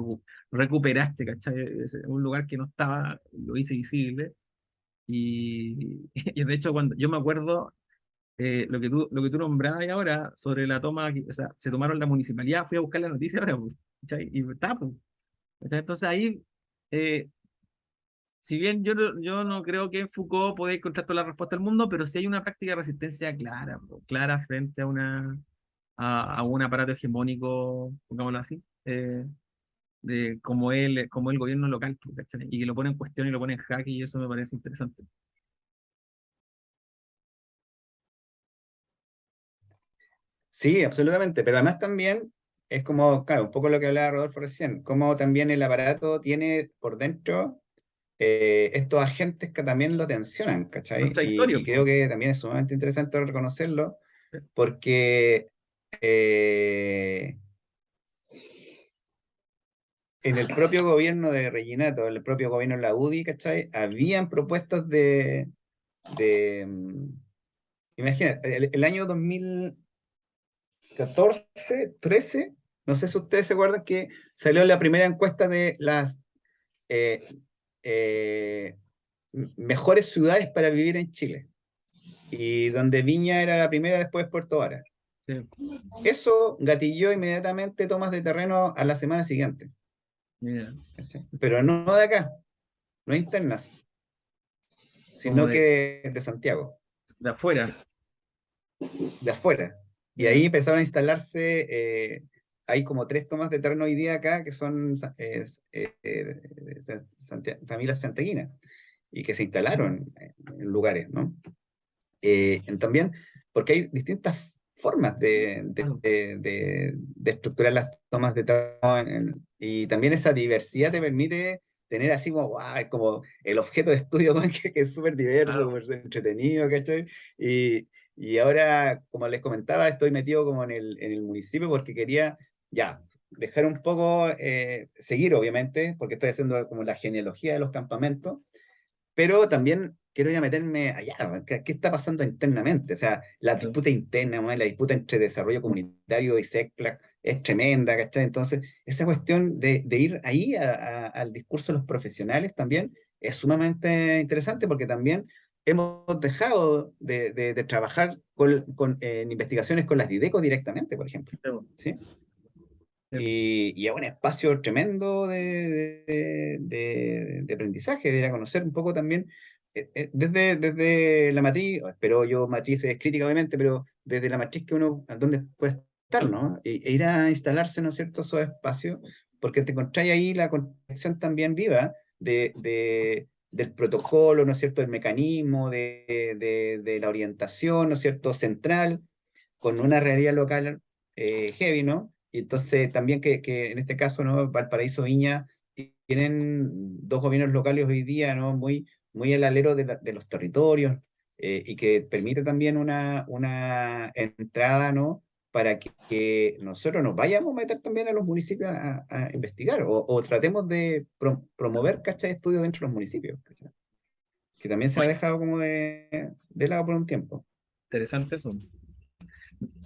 recuperaste, ¿cachai? Es un lugar que no estaba, lo hice visible. Y de hecho, cuando yo me acuerdo lo que tú nombrabas ahora sobre la toma, o sea, se tomaron la municipalidad, fui a buscar la noticia ahora, pues, ¿cachai? Y está, pues, ¿cachai? Entonces ahí, eh, si bien yo no creo que en Foucault podáis encontrar toda la respuesta del mundo, pero sí hay una práctica de resistencia clara, pues, clara frente a a un aparato hegemónico, pongámoslo así, de como el gobierno local, pues, ¿cachai? Y que lo pone en cuestión y lo pone en jaque, y eso me parece interesante. Sí, absolutamente, pero además también es como, claro, un poco lo que hablaba Rodolfo recién, como también el aparato tiene por dentro estos agentes que también lo tensionan, ¿cachai? Contradictorio, Y pues. creo que también es sumamente interesante reconocerlo, porque eh, en el propio gobierno de Reginato, en el propio gobierno de la UDI, ¿cachai? Habían propuestas de imagínate, el año 2014, 13, no sé si ustedes se acuerdan que salió la primera encuesta de las eh, eh, mejores ciudades para vivir en Chile, y donde Viña era la primera después Puerto Vara. Sí, Eso gatilló inmediatamente tomas de terreno a la semana siguiente, mira, ¿cachai? Pero no de acá, no internas, como sino que de Santiago, de afuera. de afuera. Y Mira, ahí empezaron a instalarse, hay como 3 tomas de terreno hoy día acá que son familias santiaguinas y que se instalaron en lugares, ¿no? También, porque hay distintas formas claro. de estructurar las tomas de terreno y también esa diversidad te permite tener así como, guau, como el objeto de estudio, ¿no? que es súper diverso, Claro. súper entretenido, ¿cachai? Y ahora, como les comentaba, estoy metido como en el municipio porque quería ya dejar un poco, seguir obviamente, porque estoy haciendo como la genealogía de los campamentos, pero también quiero ir a meterme allá, ¿qué está pasando internamente? O sea, la Claro. disputa interna, ¿no? La disputa entre desarrollo comunitario y SECPLAC es tremenda, ¿cachai? Entonces, esa cuestión de ir ahí al discurso de los profesionales también es sumamente interesante porque también hemos dejado de trabajar en investigaciones con las Dideco directamente, por ejemplo, Sí, ¿sí? sí, Y es un espacio tremendo de aprendizaje, de ir a conocer un poco también, desde la matriz, pero yo matriz es crítica obviamente, pero desde la matriz que uno, a donde puede estar, claro. ¿no? E ir a instalarse, ¿no es cierto?, esos espacios, porque te encontráis ahí la conexión también viva del protocolo, ¿no es cierto?, del mecanismo, de la orientación, ¿no es cierto?, central, con una realidad local heavy, ¿no? Y entonces también que en este caso, ¿no? Valparaíso, Viña, tienen 2 gobiernos locales hoy día, ¿no? Muy al alero de los territorios, y que permite también una entrada, ¿no? Para que nosotros nos vayamos a meter también a los municipios a investigar, o tratemos de promover, ¿cachai? Estudios dentro de los municipios, ¿cachai? Que también se ha Muy dejado como de lado por un tiempo. interesante eso.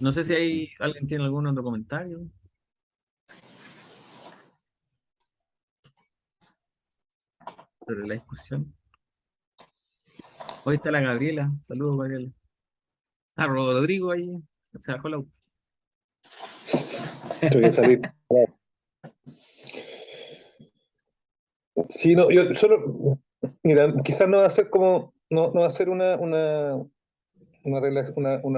No sé si alguien tiene algún otro comentario sobre la discusión. Hoy está la Gabriela. Saludos, Gabriela. Ah, Rodrigo ahí. Se bajó el auto. Tuve que salir. Sí, no, yo solo, mira, quizás no va a ser como, no va a ser una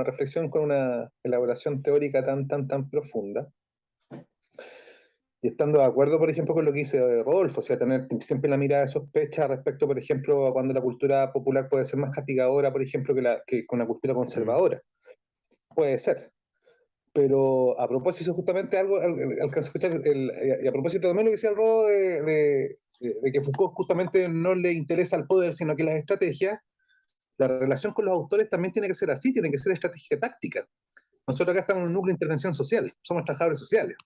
reflexión con una elaboración teórica tan profunda. Y estando de acuerdo, por ejemplo, con lo que dice Rodolfo, o sea, tener siempre la mirada de sospecha respecto, por ejemplo, a cuando la cultura popular puede ser más castigadora, por ejemplo, que con la cultura Mm. conservadora. Puede ser. Pero a propósito, justamente algo, alcancé a escuchar, y a propósito también lo que decía el Rodo de que Foucault justamente no le interesa el poder, sino que las estrategias, la relación con los autores también tiene que ser así, tiene que ser estrategia táctica. Nosotros acá estamos en un núcleo de intervención social, somos trabajadores sociales.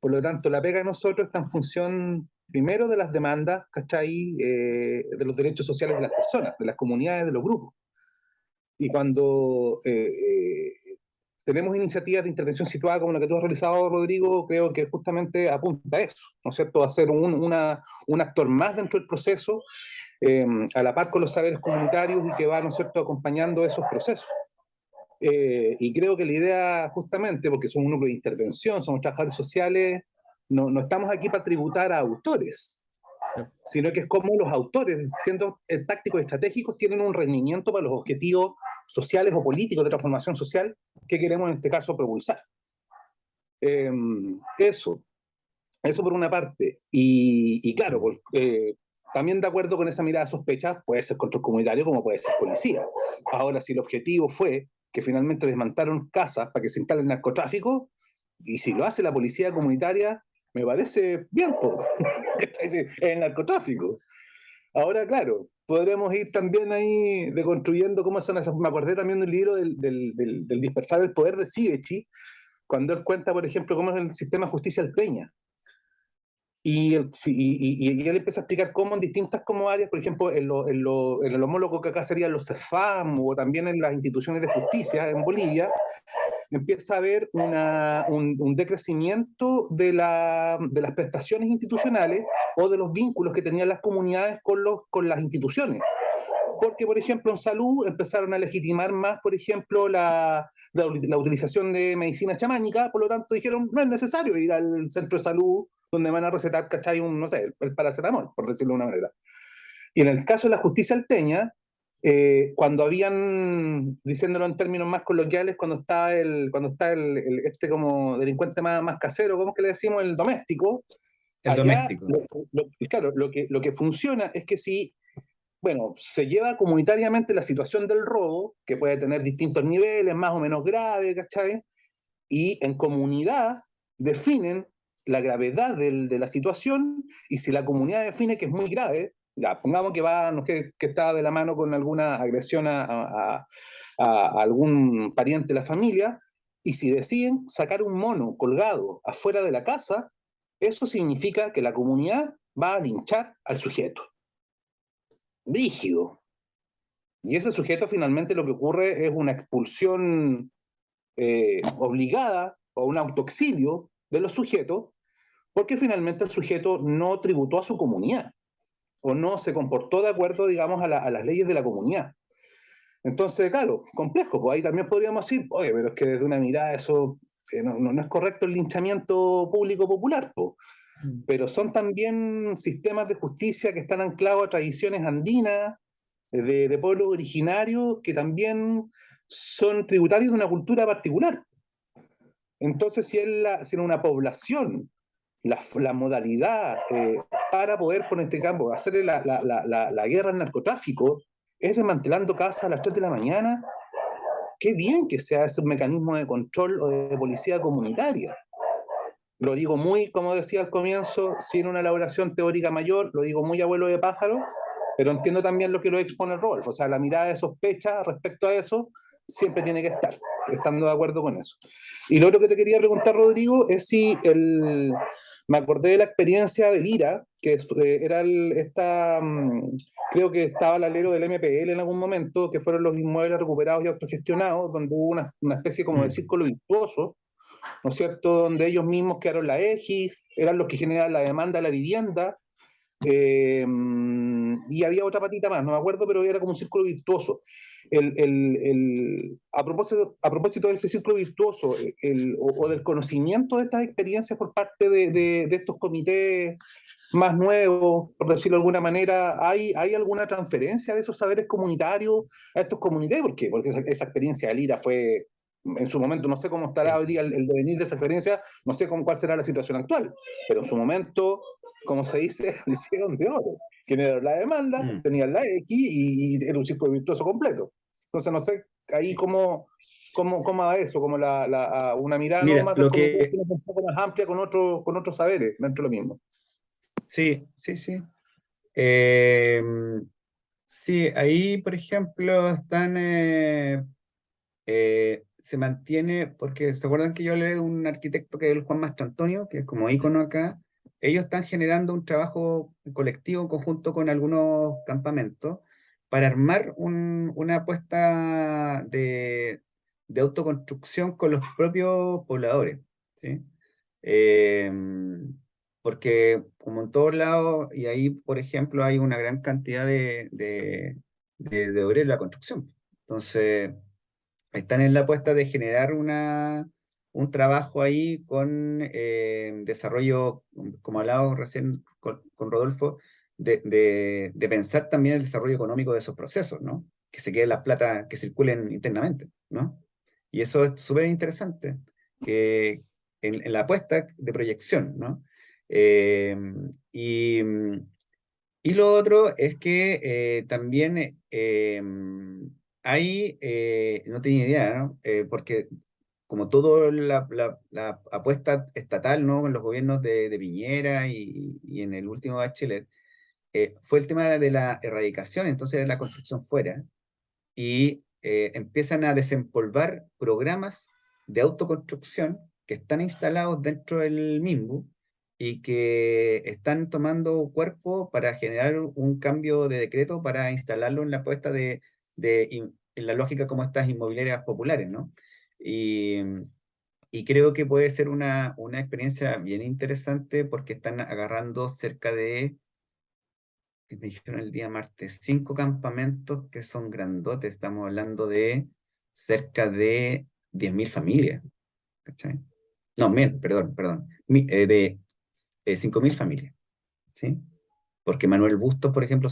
Por lo tanto, la pega de nosotros está en función, primero, de las demandas, ¿cachai? De los derechos sociales de las personas, de las comunidades, de los grupos. Y cuando tenemos iniciativas de intervención situada como la que tú has realizado, Rodrigo, creo que justamente apunta a eso, ¿no es cierto? A ser un actor más dentro del proceso, a la par con los saberes comunitarios y que va, ¿no es cierto?, acompañando esos procesos. Y creo que la idea, justamente, porque somos un núcleo de intervención, somos trabajadores sociales, no estamos aquí para tributar a autores, sino que es como los autores, siendo tácticos y estratégicos, tienen un rendimiento para los objetivos sociales o políticos de transformación social que queremos en este caso propulsar. Eso por una parte. Y claro, también de acuerdo con esa mirada sospecha, puede ser control comunitario como puede ser policía. Ahora, si el objetivo fue que finalmente desmantaron casas para que se instale el narcotráfico, y si lo hace la policía comunitaria, me parece bien, es el narcotráfico. Ahora, claro, podremos ir también ahí deconstruyendo cómo son esas. Me acordé también del libro del dispersar el poder de Sivechi, cuando él cuenta, por ejemplo, cómo es el sistema de justicia alteña. Y él empieza a explicar cómo en distintas como áreas, por ejemplo, en el homólogo que acá serían los CESFAM o también en las instituciones de justicia en Bolivia, empieza a haber un decrecimiento de las prestaciones institucionales o de los vínculos que tenían las comunidades con las instituciones. Porque, por ejemplo, en salud empezaron a legitimar más, por ejemplo, la utilización de medicina chamánica, por lo tanto dijeron, no es necesario ir al centro de salud donde van a recetar, ¿cachai? No sé, el paracetamol, por decirlo de una manera. Y en el caso de la justicia alteña, cuando habían, diciéndolo en términos más coloquiales, cuando está este como delincuente más casero, ¿cómo es que le decimos? El doméstico. El allá, doméstico. claro, lo que funciona es que si, bueno, se lleva comunitariamente la situación del robo, que puede tener distintos niveles, más o menos grave, ¿cachai? Y en comunidad definen la gravedad de la situación, y si la comunidad define que es muy grave, ya, pongamos que que está de la mano con alguna agresión a algún pariente de la familia, y si deciden sacar un mono colgado afuera de la casa, eso significa que la comunidad va a linchar al sujeto. Rígido. Y ese sujeto finalmente lo que ocurre es una expulsión obligada o un autoexilio de los sujetos, porque finalmente el sujeto no tributó a su comunidad o no se comportó de acuerdo, digamos, a las leyes de la comunidad. Entonces, claro, complejo, pues ahí también podríamos decir, oye, pero es que desde una mirada eso no es correcto el linchamiento público popular, pues. Pero son también sistemas de justicia que están anclados a tradiciones andinas, de pueblos originarios, que también son tributarios de una cultura particular. Entonces, si en una población la modalidad para poder, por este campo, hacer la guerra al narcotráfico es desmantelando casas a las 3 de la mañana, qué bien que sea ese un mecanismo de control o de policía comunitaria. Lo digo muy, como decía al comienzo, sin una elaboración teórica mayor, lo digo muy abuelo de pájaro, pero entiendo también lo que lo expone Rodolfo. O sea, la mirada de sospecha respecto a eso siempre tiene que estar, estando de acuerdo con eso. Y lo otro que te quería preguntar, Rodrigo, es si me acordé de la experiencia del IRA, que era creo que estaba al alero del MPL en algún momento, que fueron los inmuebles recuperados y autogestionados, donde hubo una especie como de círculo virtuoso, ¿no es cierto?, donde ellos mismos crearon la EGIS, eran los que generaban la demanda de la vivienda, y había otra patita más, no me acuerdo, pero era como un círculo virtuoso. A propósito de ese círculo virtuoso, o del conocimiento de estas experiencias por parte de estos comités más nuevos, por decirlo de alguna manera, ¿hay alguna transferencia de esos saberes comunitarios a estos comités? Porque esa experiencia del IRA fue, en su momento, no sé cómo estará hoy día el devenir de esa experiencia, no sé cuál será la situación actual, pero en su momento, como se dice, le hicieron de oro. Generaron la demanda, tenían la X y era un círculo virtuoso completo. Entonces, no sé ahí cómo va eso, como una mirada. Mira, no más un poco más amplia con otros saberes dentro de lo mismo. Sí, sí, sí. Sí, ahí, por ejemplo, están, se mantiene, porque ¿se acuerdan que yo hablé de un arquitecto que es el Juan Mastrantonio, que es como ícono acá? Ellos están generando un trabajo colectivo en conjunto con algunos campamentos para armar una apuesta de autoconstrucción con los propios pobladores, ¿sí? Eh, Porque como en todos lados, y ahí, por ejemplo, hay una gran cantidad de obreros en la construcción. Entonces, están en la apuesta de generar un trabajo ahí con desarrollo, como hablaba recién con Rodolfo, de pensar también el desarrollo económico de esos procesos, ¿no? Que se quede la plata, que circulen internamente, ¿no? Y eso es súper interesante, que en la apuesta de proyección, ¿no? Eh, y, y lo otro es que también hay, no tenía idea, ¿no? Porque como toda la apuesta estatal, ¿no? En los gobiernos de Piñera y en el último Bachelet, fue el tema de la erradicación, entonces de la construcción fuera y empiezan a desempolvar programas de autoconstrucción que están instalados dentro del MIMBU y que están tomando cuerpo para generar un cambio de decreto para instalarlo en la apuesta en la lógica como estas inmobiliarias populares, ¿no? Y, y creo que puede ser una experiencia bien interesante porque están agarrando cerca de que me dijeron el día martes, 5 campamentos que son grandotes, estamos hablando de cerca de 10.000 familias, ¿cachai? No, perdón, de 5.000 familias, ¿sí? Porque Manuel Bustos, por ejemplo,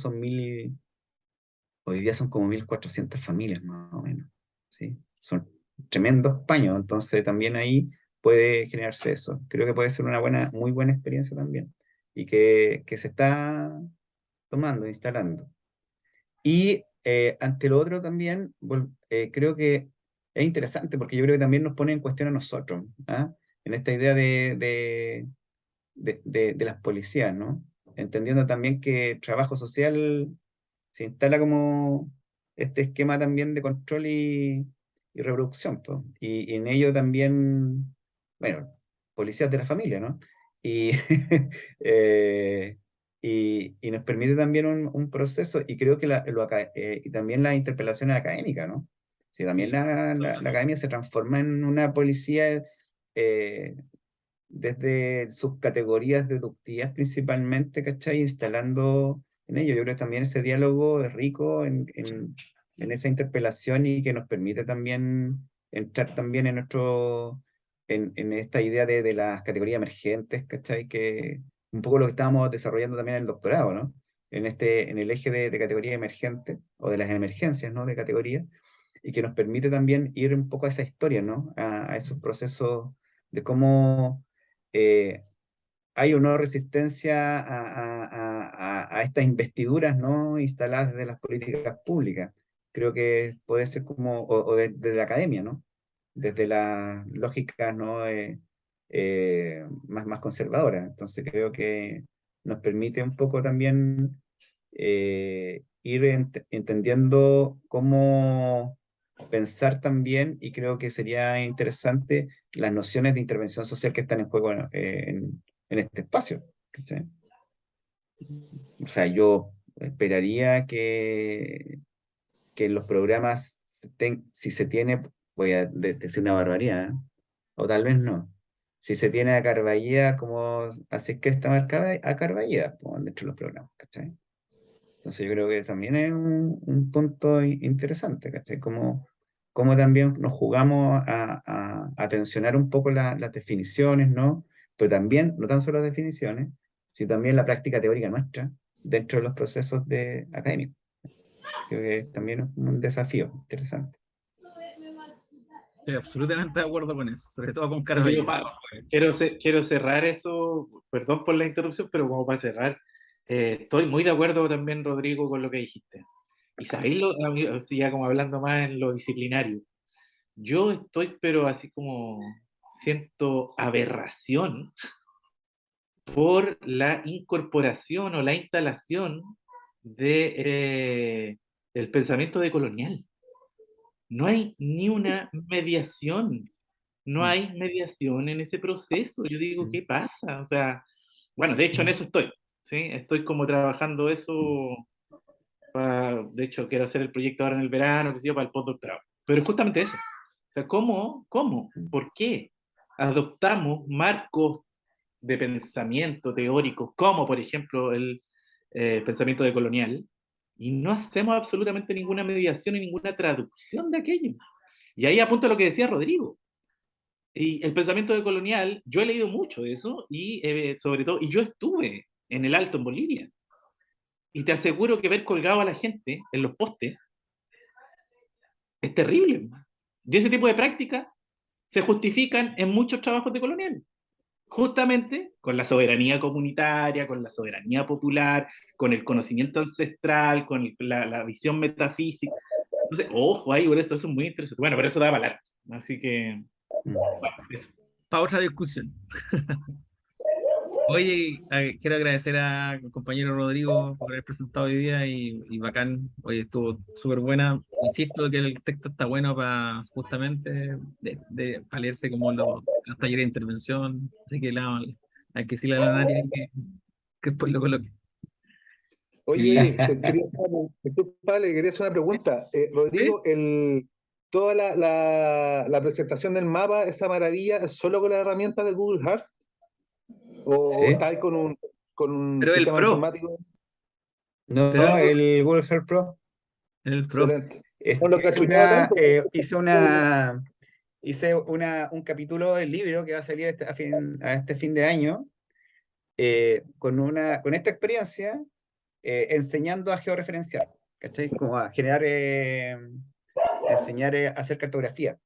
hoy día son como 1.400 familias más o menos, ¿sí? Son tremendos paños, entonces también ahí puede generarse eso. Creo que puede ser una muy buena experiencia también y que se está tomando, instalando. Y ante lo otro también, creo que es interesante porque yo creo que también nos pone en cuestión a nosotros, ¿ah? En esta idea de las policías, ¿no? Entendiendo también que trabajo social se instala como este esquema también de control y reproducción, po. Y en ello también, bueno, policías de la familia, ¿no? Y, eh, y nos permite también un proceso, y creo que y también la interpelación académica, ¿no? Sí, también Sí, la academia se transforma en una policía eh, desde sus categorías deductivas principalmente, ¿cachai? Instalando en ello. Yo creo que también ese diálogo es rico en esa interpelación y que nos permite también entrar también en esta idea de las categorías emergentes, ¿cachai? Que un poco lo que estábamos desarrollando también en el doctorado, ¿no? En el eje de categoría emergente o de las emergencias, ¿no? De categoría y que nos permite también ir un poco a esa historia, ¿no? A esos procesos de cómo eh, hay o no resistencia a estas investiduras no instaladas desde las políticas públicas. Creo que puede ser como, o desde la academia, ¿no? Desde las lógicas ¿no? Más conservadoras. Entonces creo que nos permite un poco también ir entendiendo cómo pensar también, y creo que sería interesante las nociones de intervención social que están en juego en este espacio. ¿Cachai? O sea, yo esperaría que los programas, si se tiene, voy a decir una barbaridad, ¿eh? O tal vez no. Si se tiene a Carballeda como así es que está marcada a Carballeda pues, dentro de los programas, ¿cachai? Entonces yo creo que también es un punto interesante, ¿cachai? Cómo también nos jugamos a tensionar un poco las definiciones, ¿no? Pero también, no tan solo las definiciones, sino también la práctica teórica nuestra dentro de los procesos académicos. Creo que también es un desafío interesante. Estoy absolutamente de acuerdo con eso, sobre todo con Yo Carballeda. quiero cerrar eso, perdón por la interrupción, pero como para cerrar, estoy muy de acuerdo también, Rodrigo, con lo que dijiste. Y sabéis, sí, ya como hablando más en lo disciplinario, yo estoy, pero así como siento aberración por la incorporación o la instalación del pensamiento decolonial. No hay ni una mediación, no hay mediación en ese proceso. Yo digo, ¿qué pasa? O sea, bueno, de hecho en eso estoy, ¿sí? Estoy como trabajando eso, de hecho quiero hacer el proyecto ahora en el verano, que sé yo, para el postdoctorado. Pero es justamente eso. O sea, por qué adoptamos marcos de pensamiento teóricos, como por ejemplo el pensamiento decolonial, y no hacemos absolutamente ninguna mediación y ninguna traducción de aquello? Y ahí apunta lo que decía Rodrigo. Y el pensamiento decolonial, yo he leído mucho de eso, y sobre todo, y yo estuve en el Alto, en Bolivia, y te aseguro que ver colgado a la gente en los postes es terrible. Y ese tipo de prácticas se justifican en muchos trabajos decoloniales, justamente con la soberanía comunitaria, con la soberanía popular, con el conocimiento ancestral, con la visión metafísica. Entonces, ojo ahí, por eso es muy interesante. Bueno, pero eso da para hablar. Así que, bueno, eso. Para otra discusión. Oye, quiero agradecer al compañero Rodrigo por haber presentado hoy día y bacán. Oye, estuvo súper buena. Insisto que el texto está bueno para justamente para leerse como los talleres de intervención. Así que hay que decirle a la Nati que después lo coloque. Oye, disculpa, le quería hacer una pregunta. ¿Sí? Rodrigo, toda la presentación del mapa, esa maravilla, ¿es solo con las herramientas de Google Earth? ¿O ¿Sí? está ahí con un Pero el sistema Pro, informático? pero No, el Google Earth Pro. el Pro. Excelente. No lo Hice cachureaba tanto. un capítulo del libro que va a salir a este fin de año, con esta experiencia, enseñando a georreferenciar, ¿cachai? Como a generar, enseñar a hacer cartografía,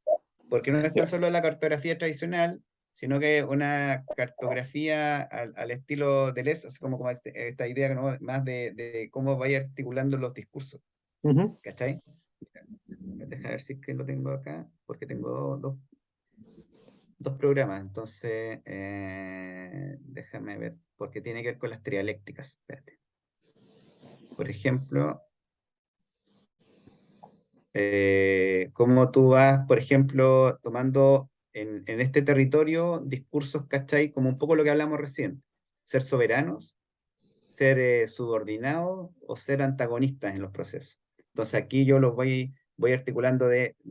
porque no es tan Ya. solo la cartografía tradicional, sino que una cartografía al estilo de Les, así como esta idea, ¿no? Más de cómo vaya articulando los discursos, Ujú. ¿cachai? Deja ver si es que lo tengo acá, porque tengo dos programas, entonces déjame ver, porque tiene que ver con las trialécticas. Espérate. Por ejemplo, cómo tú vas, por ejemplo, tomando en este territorio discursos, ¿cachai? Como un poco lo que hablamos recién, ser soberanos, ser subordinados o ser antagonistas en los procesos. Entonces aquí yo los voy articulando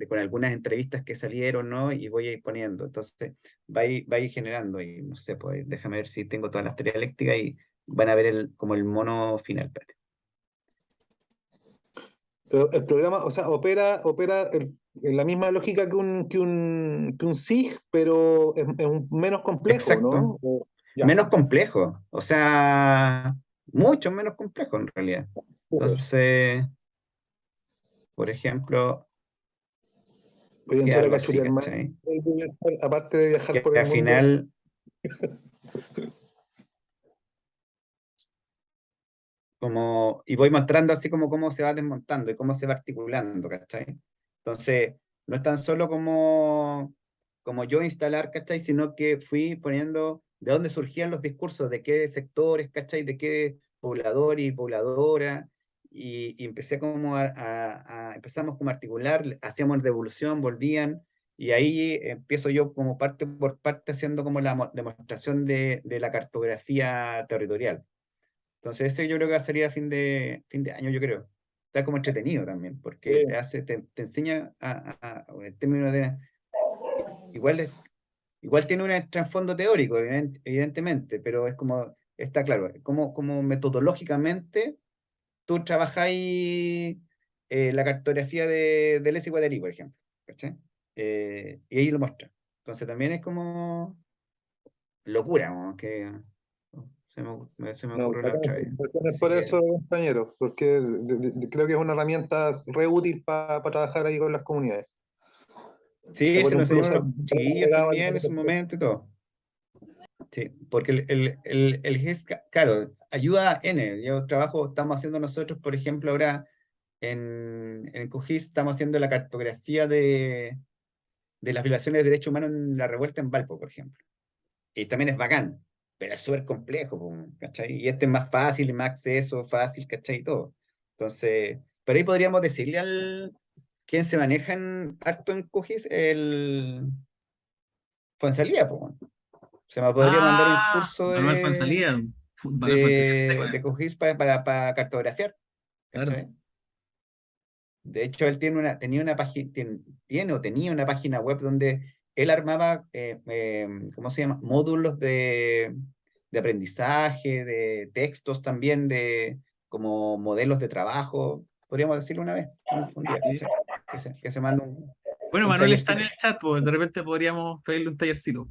con algunas entrevistas que salieron, ¿no? Y voy a ir poniendo. Entonces va a ir generando, y no sé, pues déjame ver si tengo todas las teorías eléctricas y van a ver como el mono final. Espérate. Pero el programa, o sea, opera en la misma lógica que un SIG, pero es menos complejo, Exacto. ¿no? Ya. Menos complejo, o sea, mucho menos complejo en realidad. Súper. Entonces, por ejemplo, Voy a que entrar a algo así, cachurear más, ¿cachai? aparte de viajar Que por el al mundo. final, y voy mostrando así como cómo se va desmontando y cómo se va articulando, ¿cachai? Entonces, no es tan solo como yo instalar, ¿cachai? Sino que fui poniendo de dónde surgían los discursos, de qué sectores, ¿cachai? De qué poblador y pobladora, y empecé como empezamos como a articular, hacíamos devolución, volvían, y ahí empiezo yo como parte por parte haciendo como la demostración de la cartografía territorial. Entonces ese yo creo que va a salir a fin de año, yo creo. Está como entretenido también, porque Sí. te enseña en términos de... Igual, igual tiene un trasfondo teórico, evidentemente, pero es como, está claro, como metodológicamente tú trabajáis la cartografía de Les y Guattari, por ejemplo, ¿cachai? Y ahí lo muestra. Entonces también es como locura, ¿no? Que se me No, ocurrió la bacán. otra vez. Felicitaciones Así por que... eso, compañero, porque creo que es una herramienta re útil para trabajar ahí con las comunidades. Le Sí, se pone lo un plus enseñaron a los chiquillos agregado al también en su momento y todo. Sí, porque el GIS, claro, ayuda a N. Yo trabajo, estamos haciendo nosotros, por ejemplo, ahora en QGIS estamos haciendo la cartografía de las violaciones de derechos humanos en la revuelta en Valpo, por ejemplo. Y también es bacán, pero es súper complejo, po, ¿cachai? Y este es más fácil, más acceso, fácil, ¿cachai? Y todo. Entonces, pero ahí podríamos decirle al quien se maneja harto en QGIS, el Fuenzalía, pues. Se me podría mandar un Ah, curso Manuel Fuenzalía. Manuel Fuenzalía, sí, de QGIS para cartografiar, claro. ¿cachai? De hecho, él tenía una página, tiene o tenía una página web donde él armaba, ¿cómo se llama? Módulos de aprendizaje, de textos también, de como modelos de trabajo, podríamos decirlo una vez, un día, Sí. ¿cachai? Que se manda Bueno, un Manuel está en tallercito. el chat, pues de repente podríamos pedirle un tallercito.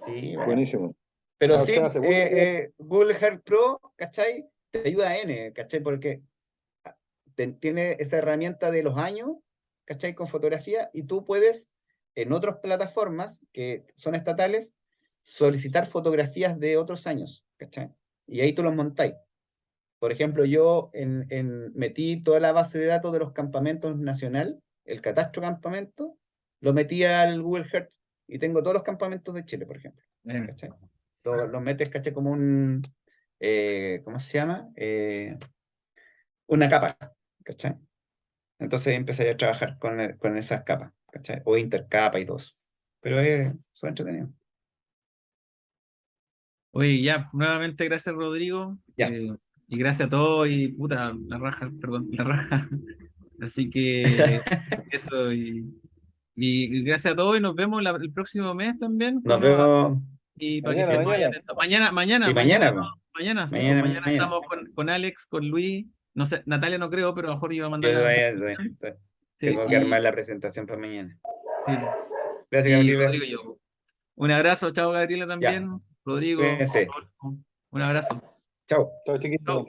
Sí, bueno. Buenísimo. Pero O sea, sí, según lo que- Google Earth Pro, ¿cachai? Te ayuda a N, ¿cachai? Porque tiene esa herramienta de los años, ¿cachai? Con fotografía, y tú puedes, en otras plataformas que son estatales, solicitar fotografías de otros años, ¿cachai? Y ahí tú los montáis. Por ejemplo, yo metí toda la base de datos de los campamentos nacional, el catastro campamento, lo metí al Google Earth y tengo todos los campamentos de Chile, por ejemplo, ¿cachai? Los metes, ¿cachai? Como ¿cómo se llama? Una capa, ¿cachai? Entonces empecé a trabajar con esas capas, ¿cachai? O intercapa y todo eso. Pero es súper entretenido. Oye, ya, nuevamente gracias, Rodrigo. Ya, Y gracias a todos y puta, la raja, perdón, la raja. Así que eso, y gracias a todos y nos vemos el próximo mes también nos con nueva. vemos. Y para que mañana, estemos ahí mañana. atentos. Mañana, mañana, Y mañana, mañana, no, po. mañana, sí, pues Mañana, mañana mañana. estamos con Alex, con Luis, no sé, Natalia no creo, pero a lo mejor iba a Yo mandar la presentación. Sí, tengo que armar la presentación para mañana. sí, Gracias, y Gabriela. Rodrigo y yo. Un abrazo, chao Gabriela Ya, también, Rodrigo, cuídense. Rodolfo, un abrazo. Chao. Chao, chiquito. Chao.